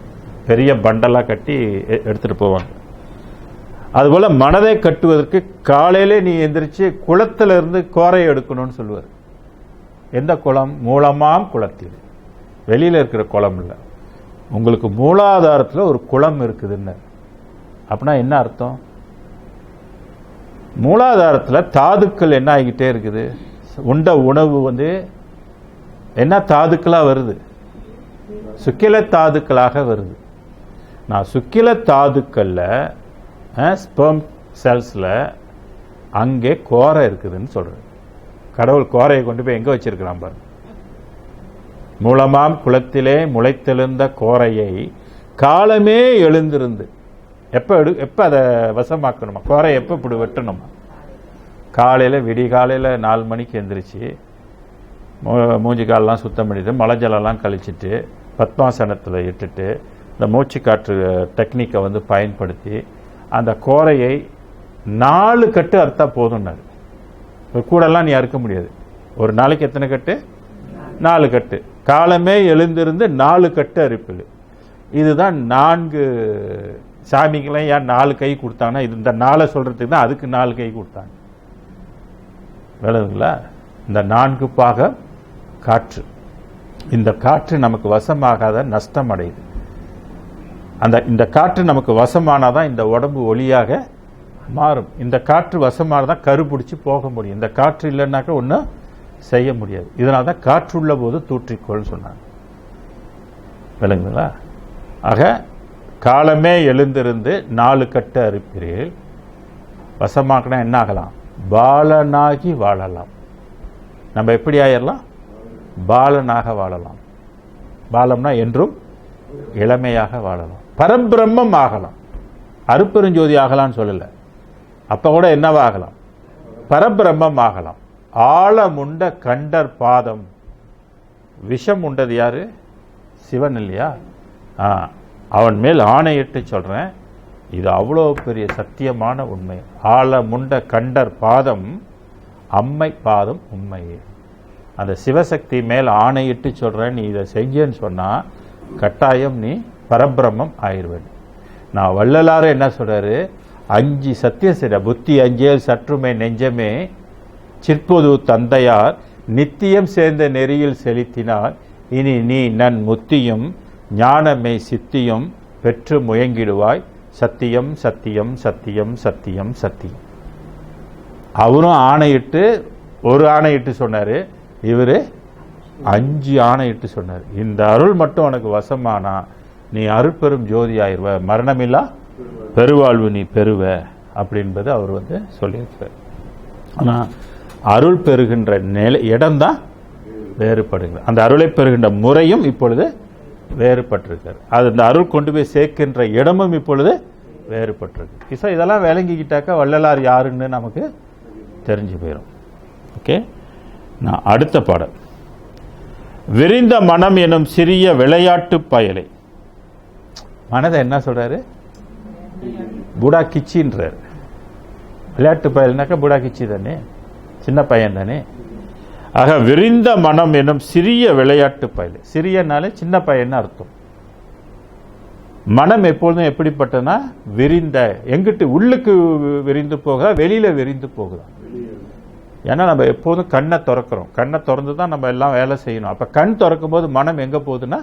பெரிய பண்டலாக கட்டி எடுத்துகிட்டு போவாங்க. அதுபோல் மனதை கட்டுவதற்கு காலையிலே நீ எந்திரிச்சு குளத்திலிருந்து கோரையை எடுக்கணும்னு சொல்லுவார். எந்த குளம்? மூலமாம் குளத்தில். வெளியில் இருக்கிற குளம் இல்லை, உங்களுக்கு மூலாதாரத்தில் ஒரு குளம் இருக்குதுன்னு. அப்படின்னா என்ன அர்த்தம்? மூலாதாரத்தில் தாதுக்கள் என்ன ஆகிக்கிட்டே இருக்குது. உண்ட உணவு என்ன தாதுக்களாக வருது, சுக்கில தாதுக்களாக வருது. நான் சுக்கில தாதுக்களில் ஸ்பெர்ம் செல்ஸில் அங்கே கோரை இருக்குதுன்னு சொல்கிறேன். கடவுள் கோரையை கொண்டு போய் எங்கே வச்சிருக்கிறான் பாருங்க. மூலமாம் குளத்திலே முளைத்தெழுந்த கோரையை காலமே எழுந்திருந்து எப்போ அதை வசமாக்கணுமா, கோரை எப்போ இப்படி வெட்டணுமா, காலையில் விடிகாலையில் 4 மணிக்கு எந்திரிச்சு மூஞ்சி காலெலாம் சுத்தம் பண்ணிட்டு மலைஜலெல்லாம் கழிச்சிட்டு பத்மாசனத்தில் இட்டுட்டு இந்த மூச்சு காற்று டெக்னிக்கை பயன்படுத்தி அந்த கோரையை 4 கட்டு அறுத்தா போதும்னாரு. கூடெல்லாம் நீ அறுக்க முடியாது. ஒரு நாளைக்கு எத்தனை கட்டு? 4 கட்டு. காலமே எழுந்திருந்து 4 கட்டு அறுப்பில். இதுதான் 4 சாமிக்கெல்லாம் ஏன் 4 கை கொடுத்தாங்கன்னா இது இந்த 4 சொல்றதுக்கு தான் அதுக்கு 4 கை கொடுத்தாங்க. விளங்குங்களா? இந்த 4 பாகம் காற்று. இந்த காற்று நமக்கு வசமாகாத நஷ்டம் அடையுது. இந்த காற்று நமக்கு வசமானாதான் இந்த உடம்பு ஒளியாக மாறும். இந்த காற்று வசமானதான் கரு பிடிச்சி போக முடியும். இந்த காற்று இல்லைன்னாக்க ஒன்றும் செய்ய முடியாது. இதனால தான் காற்றுள்ள போது தூற்றிக்கொள் சொன்னாங்க. விளங்குங்களா? ஆக காலமே எழுந்திருந்து 4 கட்டு அறுப்பீர்கள். வசமாக்கினா என்ன ஆகலாம்? பாலனாகி வாழலாம். நம்ம எப்படி ஆயிடலாம்? பாலனாக வாழலாம். பாலம்னா என்றும் இளமையாக வாழலாம். பரபிரம்மம் ஆகலாம். அருப்பெருஞ்சோதி ஆகலான்னு சொல்லலை. அப்போ கூட என்னவாகலாம்? பரபிரம்மம் ஆகலாம். ஆழமுண்ட கண்டர் பாதம். விஷம் உண்டது யாரு? சிவன் இல்லையா? அவன் மேல் ஆணையிட்டு சொல்றேன், இது அவ்வளோ பெரிய சத்தியமான உண்மை. ஆழமுண்ட கண்டர் பாதம் அம்மை பாதம் உண்மையே. அந்த சிவசக்தி மேல் ஆணையிட்டு சொல்றேன், நீ இதை செஞ்சேன்னு சொன்னா கட்டாயம் நீ பரபிரம்மம் ஆயிடுவேன். நான் வள்ளலாறு என்ன சொல்றாரு? 5 சத்தியம் செய்ய புத்தி அஞ்சேல் சற்றுமை நெஞ்சமே சிற்பொது தந்தையார் நித்தியம் சேர்ந்த நெறியில் செலுத்தினார் இனி நீ நன் முத்தியும் ஞானமை சித்தியும் பெற்று முயங்கிடுவாய். சத்தியம் சத்தியம் சத்தியம் சத்தியம் சத்தியம். அவரும் ஆணையிட்டு ஒரு ஆணையிட்டு சொன்னாரு, இவரு 5 ஆணையிட்டு சொன்னார். இந்த அருள் மட்டும் உனக்கு வசமானா நீ அருட்பெரும் ஜோதி ஆயிடுவ, மரணமில்லா பெருவாழ்வு நீ பெறுவ அப்படின்பது அவர் சொல்லியிருக்கிறார். ஆனால் அருள் பெறுகின்ற நிலை இடம்தான் வேறுபடுகிறது. அந்த அருளை பெறுகின்ற முறையும் இப்பொழுது வேறுபட்டிருக்கார். அது இந்த அருள் கொண்டு போய் சேர்க்கின்ற இடமும் இப்பொழுது வேறுபட்டிருக்கு. ஸோ இதெல்லாம் விளங்கிக்கிட்டாக்கா வள்ளலார் யாருன்னு நமக்கு தெரிஞ்சு போயிடும். ஓகே, நான் அடுத்த பாடல். விரிந்த மனம் எனும் சிறிய விளையாட்டு பயலை. மனதை என்ன சொல்றாரு? புடா கிச்சின்றார். விளையாட்டு பயல்னாக்கா புடா கிச்சி தானே, சின்ன பையன் தானே. ஆக விரிந்த மனம் எனும் சிறிய விளையாட்டு பயல். சிறியனாலே சின்ன பையன் அர்த்தம். மனம் எப்பொழுதும் எப்படிப்பட்டனா விரிந்த, எங்கிட்டு உள்ளுக்கு விரிந்து போகுதா வெளியில விரிந்து போகுதா? ஏன்னா நம்ம எப்போதும் கண்ணை திறக்கிறோம். கண்ணை திறந்து தான் நம்ம எல்லாம் வேலை செய்யணும். அப்ப கண் திறக்கும் போது மனம் எங்க போகுதுன்னா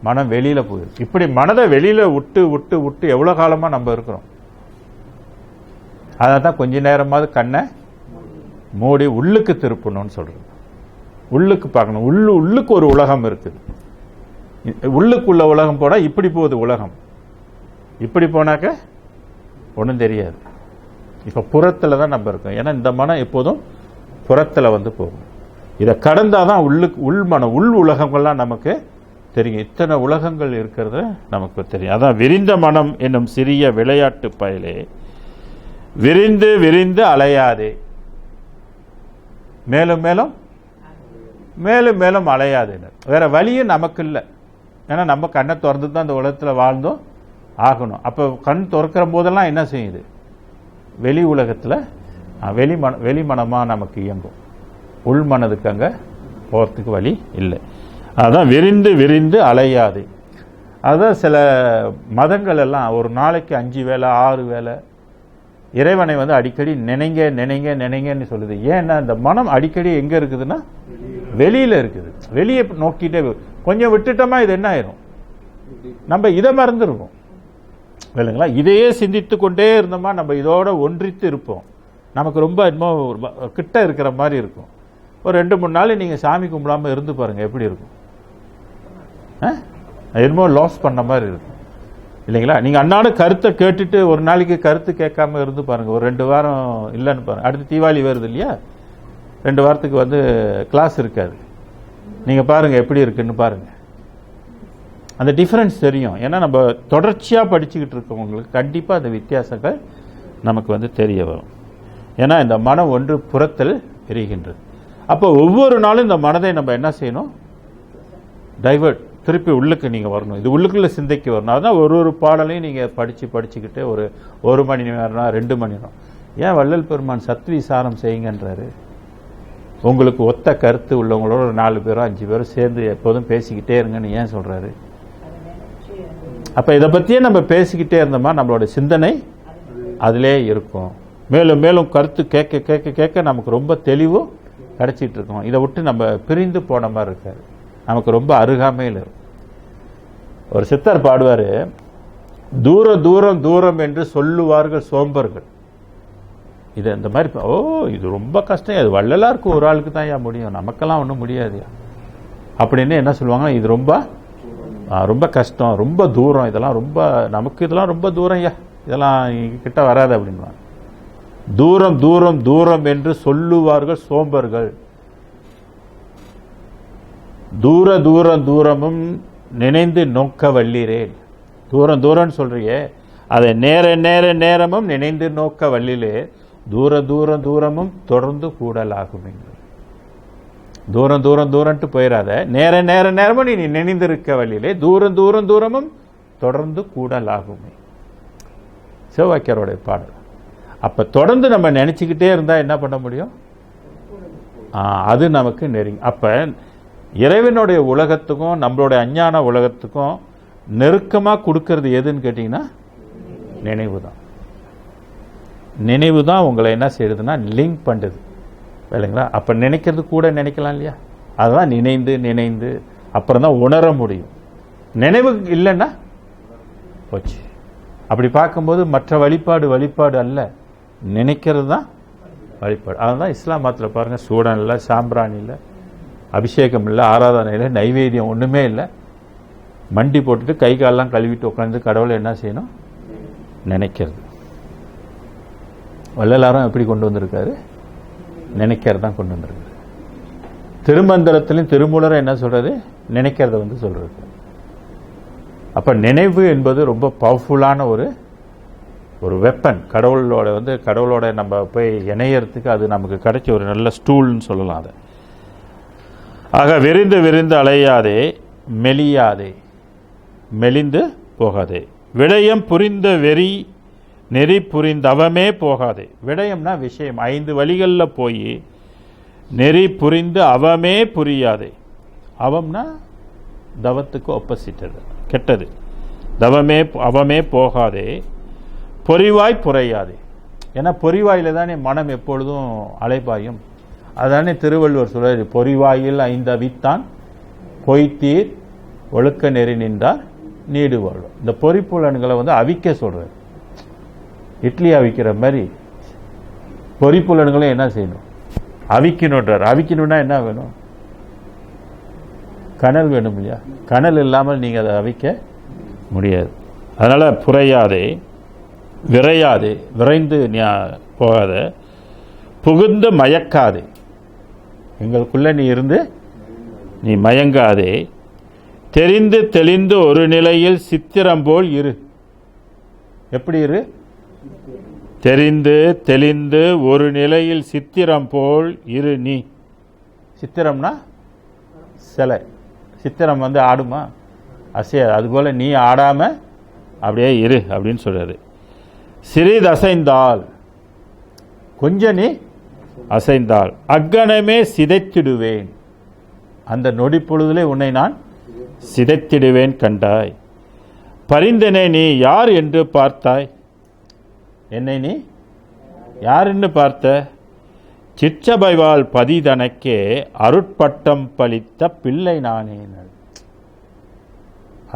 மனம் வெளியில போகுது. இப்படி மனதை வெளியில விட்டு விட்டு விட்டு எவ்வளவு காலமா நம்ம இருக்கிறோம். அதான் கொஞ்ச நேரமாவது கண்ணை மூடி உள்ளுக்கு திருப்பணும்னு சொல்றது. உள்ளுக்கு பார்க்கணும். உள்ளுக்கு ஒரு உலகம் இருக்குது. உள்ளுக்குள்ள உலகம் போனா இப்படி போகுது உலகம். இப்படி போனாக்க ஒன்றும் தெரியாது. இப்ப புறத்துல தான் நம்ம இருக்கோம். ஏன்னா இந்த மனம் எப்போதும் புறத்துல போகும். இதை கடந்தாதான் உள் மனம் உள் உலகங்கள்லாம் நமக்கு தெரியும். இத்தனை உலகங்கள் இருக்கிறது நமக்கு தெரியும். அதான் விரிந்த மனம் என்னும் சிறிய விளையாட்டு பயலே விரிந்து விரிந்து அலையாதே. மேலும் மேலும் மேலும் மேலும் அலையாதே. வேற வழியும் நமக்கு இல்லை. ஏன்னா நம்ம கண்ணை திறந்து தான் அந்த உலகத்தில் வாழ்ந்தோம் ஆகணும். அப்போ கண் திறக்கிற போதெல்லாம் என்ன செய்யுது? வெளி உலகத்தில் வெளிமனமாக நமக்கு இயங்கும். உள் மனதுக்கு அங்கே போகிறதுக்கு வழி இல்லை. அதுதான் விரிந்து விரிந்து அலையாது. அதுதான் சில மதங்கள் எல்லாம் ஒரு நாளைக்கு 5 வேளை 6 வேளை இறைவனை அடிக்கடி நினைங்க நினைங்க நினைங்கன்னு சொல்லுது. ஏன்னா இந்த மனம் அடிக்கடி எங்க இருக்குதுன்னா வெளியில இருக்குது. வெளியே நோக்கிட்டே கொஞ்சம் விட்டுட்டோமா இது என்ன ஆயிரும்? நம்ம இதை மறந்துருவோம் இல்லைங்களா? இதையே சிந்தித்து கொண்டே இருந்தோமா நம்ம இதோட ஒன்றித்து இருப்போம். நமக்கு ரொம்ப என்னமோ கிட்ட இருக்கிற மாதிரி இருக்கும். ஒரு 2-3 நாள் நீங்கள் சாமி கும்பிடாமல் இருந்து பாருங்கள், எப்படி இருக்கும்? என்னமோ லாஸ் பண்ண மாதிரி இருக்கும் இல்லைங்களா? நீங்கள் அன்னாட கருத்தை கேட்டுட்டு ஒரு நாளைக்கு கருத்து கேட்காம இருந்து பாருங்கள், ஒரு 2 வாரம் இல்லைன்னு பாருங்கள். அடுத்து தீபாவளி வருது இல்லையா, 2 வாரத்துக்கு வந்து கிளாஸ் இருக்காது. நீங்கள் பாருங்கள் எப்படி இருக்குன்னு பாருங்கள், அந்த டிஃப்ரென்ஸ் தெரியும். ஏன்னா நம்ம தொடர்ச்சியாக படிச்சுக்கிட்டு இருக்கவங்களுக்கு கண்டிப்பாக அந்த வித்தியாசங்கள் நமக்கு வந்து தெரிய வரும். ஏன்னா இந்த மனம் ஒன்று புறத்தில் எரிகின்றது. அப்போ ஒவ்வொரு நாளும் இந்த மனதை நம்ம என்ன செய்யணும்? டைவர்ட், திருப்பி உள்ளுக்கு நீங்கள் வரணும். இது உள்ளுக்குள்ள சிந்தைக்கு வரணும். அதுதான் ஒரு பாடலையும் நீங்கள் படிச்சுக்கிட்டே ஒரு மணி நேரம்னா 2 மணி நேரம். ஏன் வள்ளல் பெருமான் சத்விசாரம் செய்யுங்கன்றாரு? உங்களுக்கு ஒத்த கருத்து உள்ளவங்களோட ஒரு 4 பேரோ 5 பேரோ சேர்ந்து எப்போதும் பேசிக்கிட்டே இருங்கன்னு ஏன் சொல்றாரு? அப்போ இதை பற்றியே நம்ம பேசிக்கிட்டே இருந்தோமா நம்மளோட சிந்தனை அதிலே இருக்கும். மேலும் மேலும் கருத்து கேட்க கேட்க கேட்க நமக்கு ரொம்ப தெளிவும் கிடைச்சிட்டு இருக்கோம். இதை விட்டு நம்ம பிரிந்து போன மாதிரி இருக்காது, நமக்கு ரொம்ப அருகாமையில் இருக்கும். ஒரு சித்தர் பாடுவார், தூரம் தூரம் என்று சொல்லுவார்கள் சோம்பர்கள். இது இந்த மாதிரி இது ரொம்ப கஷ்டம், அது வள்ளலாருக்கு ஒரு ஆளுக்கு தான் ஏன் முடியும், நமக்கெல்லாம் ஒன்றும் முடியாதுயா அப்படின்னு என்ன சொல்லுவாங்க? இது ரொம்ப கஷ்டம், ரொம்ப தூரம், இதெல்லாம் ரொம்ப நமக்கு இதெல்லாம் ரொம்ப தூரம் ஐயா, இதெல்லாம் கிட்ட வராது அப்படின்வாங்க. தூரம் தூரம் என்று சொல்லுவார்கள் சோம்பர்கள். தூரமும் நினைந்து நோக்க வல்லிரேன். தூரம் சொல்றியே, அதை நேரமும் நினைந்து நோக்க வல்லிலே தூரமும் தொடர்ந்து கூடலாகும். தூரம்ட்டு போயிடாத, நேரமும் நீ நினைந்திருக்க வழியிலே தூரமும் தொடர்ந்து கூடலாகுமே. சிவவாக்கியருடைய பாடல். அப்ப தொடர்ந்து நம்ம நினைச்சுக்கிட்டே இருந்தா என்ன பண்ண முடியும்? அது நமக்கு நெருங்கி. அப்ப இறைவனுடைய உலகத்துக்கும் நம்மளுடைய அஞ்ஞான உலகத்துக்கும் நெருக்கமா கொடுக்கறது எதுன்னு கேட்டீங்கன்னா நினைவு தான் உங்களை என்ன செய்யுதுன்னா லிங்க் பண்ணுது இல்லைங்களா? அப்ப நினைக்கிறது கூட நினைக்கலாம் இல்லையா? அதுதான் நினைந்து அப்புறம் தான் உணர முடியும். நினைவு இல்லைன்னா போச்சு. அப்படி பார்க்கும்போது மற்ற வழிபாடு அல்ல, நினைக்கிறது தான் வழிபாடு. அதுதான் இஸ்லாம் மதத்தில் பாருங்க, சூடம் இல்லை, சாம்பிராணி இல்லை, அபிஷேகம் இல்லை, ஆராதனை இல்லை, நைவேத்தியம் ஒன்றுமே இல்லை. மண்டி போட்டுட்டு கை காலெல்லாம் கழுவிட்டு உட்காந்து கடவுளை என்ன செய்யணும்? நினைக்கிறது. வள்ளலாரும் எப்படி கொண்டு வந்திருக்காரு? நினைக்கிறது தான் கொண்டு வந்திருக்காரு. திருமந்திரத்திலும் திருமூலரும் என்ன சொல்றது? நினைக்கிறத வந்து சொல்றது. அப்ப நினைவு என்பது ரொம்ப பவர்ஃபுல்லான ஒரு வெப்பன். கடவுளோட நம்ம போய் இணையறதுக்கு அது நமக்கு கிடைச்ச ஒரு நல்ல ஸ்டூல்னு சொல்லலாம். அதை ஆக விரிந்து அலையாதே, மெலிந்து போகாதே, விடயம் புரிந்த வெறி நெறி புரிந்தவமே போகாதே. விடயம்னா விஷயம், 5 வழிகளில் போய் நெறி புரிந்து அவமே புரியாதே. அவம்னா தவத்துக்கு ஒப்போசிட், கெட்டது. அவமே போகாதே, பொறிவாய் புரையாதே. ஏன்னா பொறிவாயில தானே மனம் எப்பொழுதும் அலைபாயும். அதானே திருவள்ளுவர் சொல்றாரு, பொறிவாயில் 5 அவித்தான் பொய்த்தீர் ஒழுக்க நெறி நின்றார் நீடு வாழ்வு. இந்த பொறிப்புலன்களை வந்து அவிக்க சொல்றாரு. இட்லி அவிக்கிற மாதிரி பொறிப்புலன்களை என்ன செய்யணும்? அவிக்கணுன்றார். அவிக்கணும்னா என்ன வேணும்? கனல் வேணும் இல்லையா? கனல் இல்லாமல் நீங்க அதை அவிக்க முடியாது. அதனால புரையாதே, விரைந்து போகாத, புகுந்து மயக்காதே. எங்களுக்குள்ள நீ இருந்து நீ மயங்காதே, தெரிந்து தெளிந்து ஒரு நிலையில் சித்திரம் போல் இரு. எப்படி இரு? தெரிந்து தெளிந்து ஒரு நிலையில் சித்திரம் போல் இரு நீ. சித்திரம்னா சிலை. சித்திரம் வந்து ஆடுமா? அசையாது. அதுபோல நீ ஆடாம அப்படியே இரு அப்படின்னு சொல்றாரு. சிறிதசைந்தால், கொஞ்சம் நீ அசைந்தால் அக்கணமே சிதைத்திடுவேன். அந்த நொடி பொழுதிலே உன்னை நான் சிதைத்திடுவேன் கண்டாய். பரிந்தனை நீ யார் என்று பார்த்தாய்? என்னை நீ யார் என்று பார்த்த? சிற்றபைவால் பதிதனக்கே அருட்பட்டம் பளித்த பிள்ளை நானே.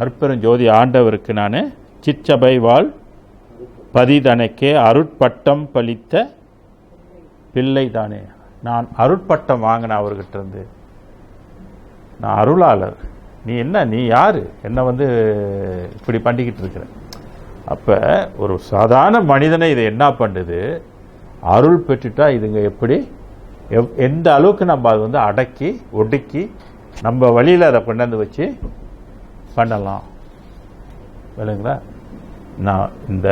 அற்பெரும் ஜோதி ஆண்டவருக்கு நான் சிற்றபைவால் பதிதனக்கே அருட்பட்டம் பளித்த பிள்ளை தானே. நான் அருட்பட்டம் வாங்கின அவர்கிட்ட இருந்து. நான் அருளாளர். நீ என்ன, நீ யாரு, என்ன வந்து இப்படி பண்ணிக்கிட்டு இருக்கிற? அப்போ ஒரு சாதாரண மனிதனை இதை என்ன பண்ணுது, அருள் பெற்றுட்டா இதுங்க எப்படி எந்த அளவுக்கு நம்ம அதை வந்து அடக்கி ஒடுக்கி நம்ம வழியில் அதை கொண்டாந்து வச்சு பண்ணலாம் இல்லைங்களா? நான் இந்த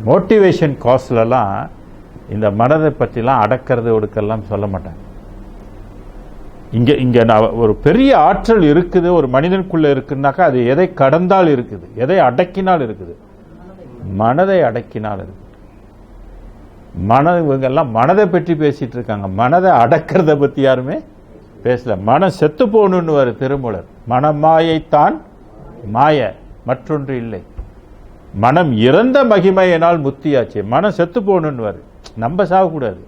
மோட்டிவேஷன் கோர்ஸ்லலாம் இந்த மனதை பற்றிலாம் அடக்கிறது ஒடுக்கெல்லாம் சொல்ல மாட்டேன். இங்கே நான் ஒரு பெரிய ஆற்றல் இருக்குது ஒரு மனிதனுக்குள்ளே இருக்குன்னாக்கா அது எதை கடந்தால் இருக்குது, எதை அடக்கினால் இருக்குது, மனதை அடக்கினால் இருக்குது. இவங்கெல்லாம் மனதை பற்றி பேசிட்டு இருக்காங்க, மனதை அடக்கிறத பற்றி யாருமே பேசல. மனம் செத்து போகணுன்னு வரு திருமூலர். மனமாயைத்தான் மாய, மற்றொன்று இல்லை. மனம் இறந்த மகிமையினால் முத்தியாச்சு. மனம் செத்து போகணுன்னு வரு. நம்ம சாகக்கூடாது,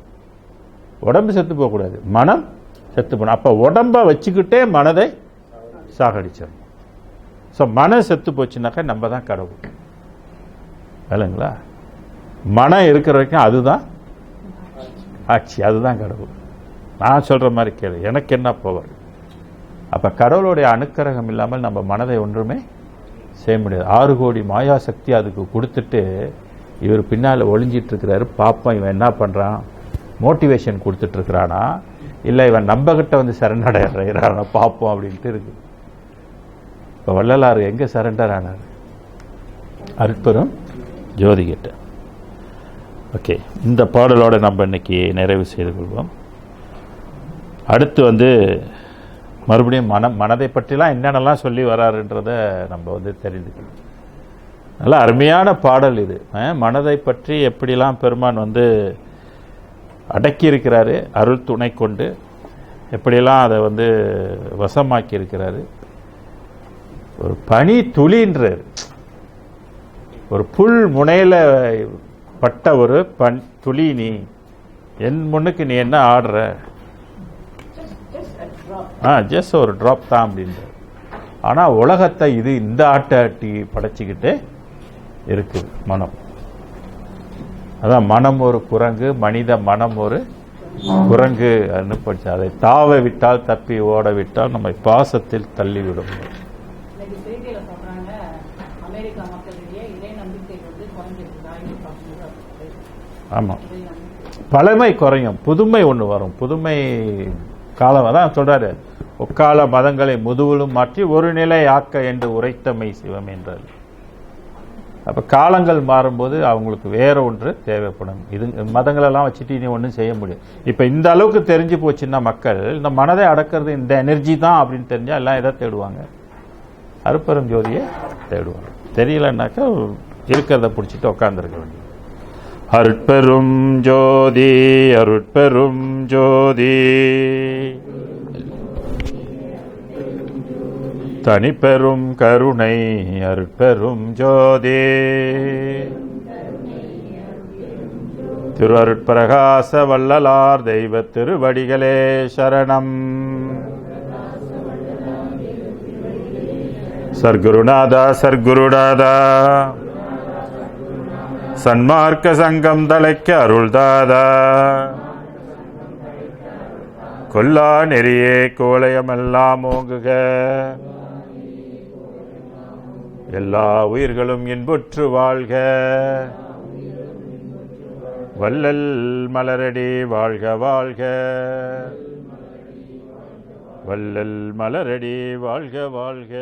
உடம்பு செத்து போகக்கூடாது, மனம் செத்து போகணும். அப்போ உடம்பை வச்சுக்கிட்டே மனதை சாகடிச்சிடணும். ஸோ மனம் செத்து போச்சுனாக்கா நம்ம தான் கடவுள் இல்லைங்களா? மனம் இருக்கிற வரைக்கும் அதுதான் ஆட்சி, அதுதான் கடவுள். நான் சொல்கிற மாதிரி கேளு, எனக்கு என்ன போவர். அப்போ கடவுளுடைய அனுக்கிரகம் இல்லாமல் நம்ம மனதை ஒன்றுமே செய்ய முடியாது. 6 கோடி மாயா சக்தி அதுக்கு கொடுத்துட்டு இவர் பின்னால் ஒளிஞ்சிட்டு இருக்கிறாரு. பாப்போம் இவன் என்ன பண்ணுறான், மோட்டிவேஷன் கொடுத்துட்ருக்கிறானா இல்லை இவன் நம்மகிட்ட வந்து சரண்டர் பார்ப்போம் அப்படின்ட்டு இருக்கு. இப்போ வள்ளலார் எங்கே சரண்டர் ஆனார்? அருட்பெரும் ஜோதிகிட்ட. ஓகே, இந்த பாடலோடு நம்ம இன்னைக்கு நிறைவு செய்து கொள்வோம். அடுத்து வந்து மறுபடியும் மனதை பற்றிலாம் என்னென்னலாம் சொல்லி வராருன்றதை நம்ம வந்து தெரிஞ்சுக்கணும். நல்ல அருமையான பாடல் இது. மனதை பற்றி எப்படிலாம் பெருமான் வந்து அடக்கி இருக்கிறாரு, அருள் துணை கொண்டு எப்படியெல்லாம் அதை வந்து வசமாக்கி இருக்கிறாரு. ஒரு பனி துளின்றார், ஒரு புல் முனையில் பட்ட ஒரு துளி, நீ என் முன்னுக்கு நீ என்ன ஆடுற, ஜஸ்ட் ஒரு ட்ராப் தான் அப்படின்ற. ஆனால் உலகத்தை இது இந்த ஆட்டி படைச்சிக்கிட்டு இருக்குது மனம். அதான் மனம் ஒரு குரங்கு, மனித மனம் ஒரு குரங்கு அனுப்பிச்சு. அதை தாவ விட்டால் தப்பி ஓட விட்டால் நம்மை பாசத்தில் தள்ளிவிடும். ஆமாம், பழமை குறையும், புதுமை ஒன்று வரும். புதுமை காலம் அதான் சொல்றாரு, ஒக்கால மதங்களை முதுவலும் மாற்றி ஒரு நிலை ஆக்க என்று உரைத்தமை சிவம் என்றார். அப்போ காலங்கள் மாறும்போது அவங்களுக்கு வேற ஒன்று தேவைப்படும். இது மதங்களெல்லாம் வச்சுட்டு இனி ஒன்றும் செய்ய முடியும். இப்போ இந்த அளவுக்கு தெரிஞ்சு போச்சுன்னா மக்கள் இந்த மனதை அடக்கிறது இந்த எனர்ஜி தான் அப்படின்னு தெரிஞ்சால் எல்லாம் எதை தேடுவாங்க? அருட்பெரும் ஜோதியை தேடுவாங்க. தெரியலன்னாக்கா இருக்கிறத பிடிச்சிட்டு உட்காந்துருக்க வேண்டியது. அருட்பெரும் ஜோதி அருட்பெரும் ஜோதி தனிப்பெரும் கருணை அருட்பெரும் ஜோதி திரு அருட்பிரகாச வள்ளலார் தெய்வ திருவடிகளே சரணம். சர்க்குருநாதா சர்க்குருநாதா, சன்மார்க்க சங்கம் தலைக்க அருள்தாதா, கொல்லா நெறியே கோலயமெல்லாம் ஓங்குக, எல்லா உயிர்களும் இன்புற்று வாழ்க, வள்ளல் மலரடி வாழ்க வாழ்க, வள்ளல் மலரடி வாழ்க வாழ்க.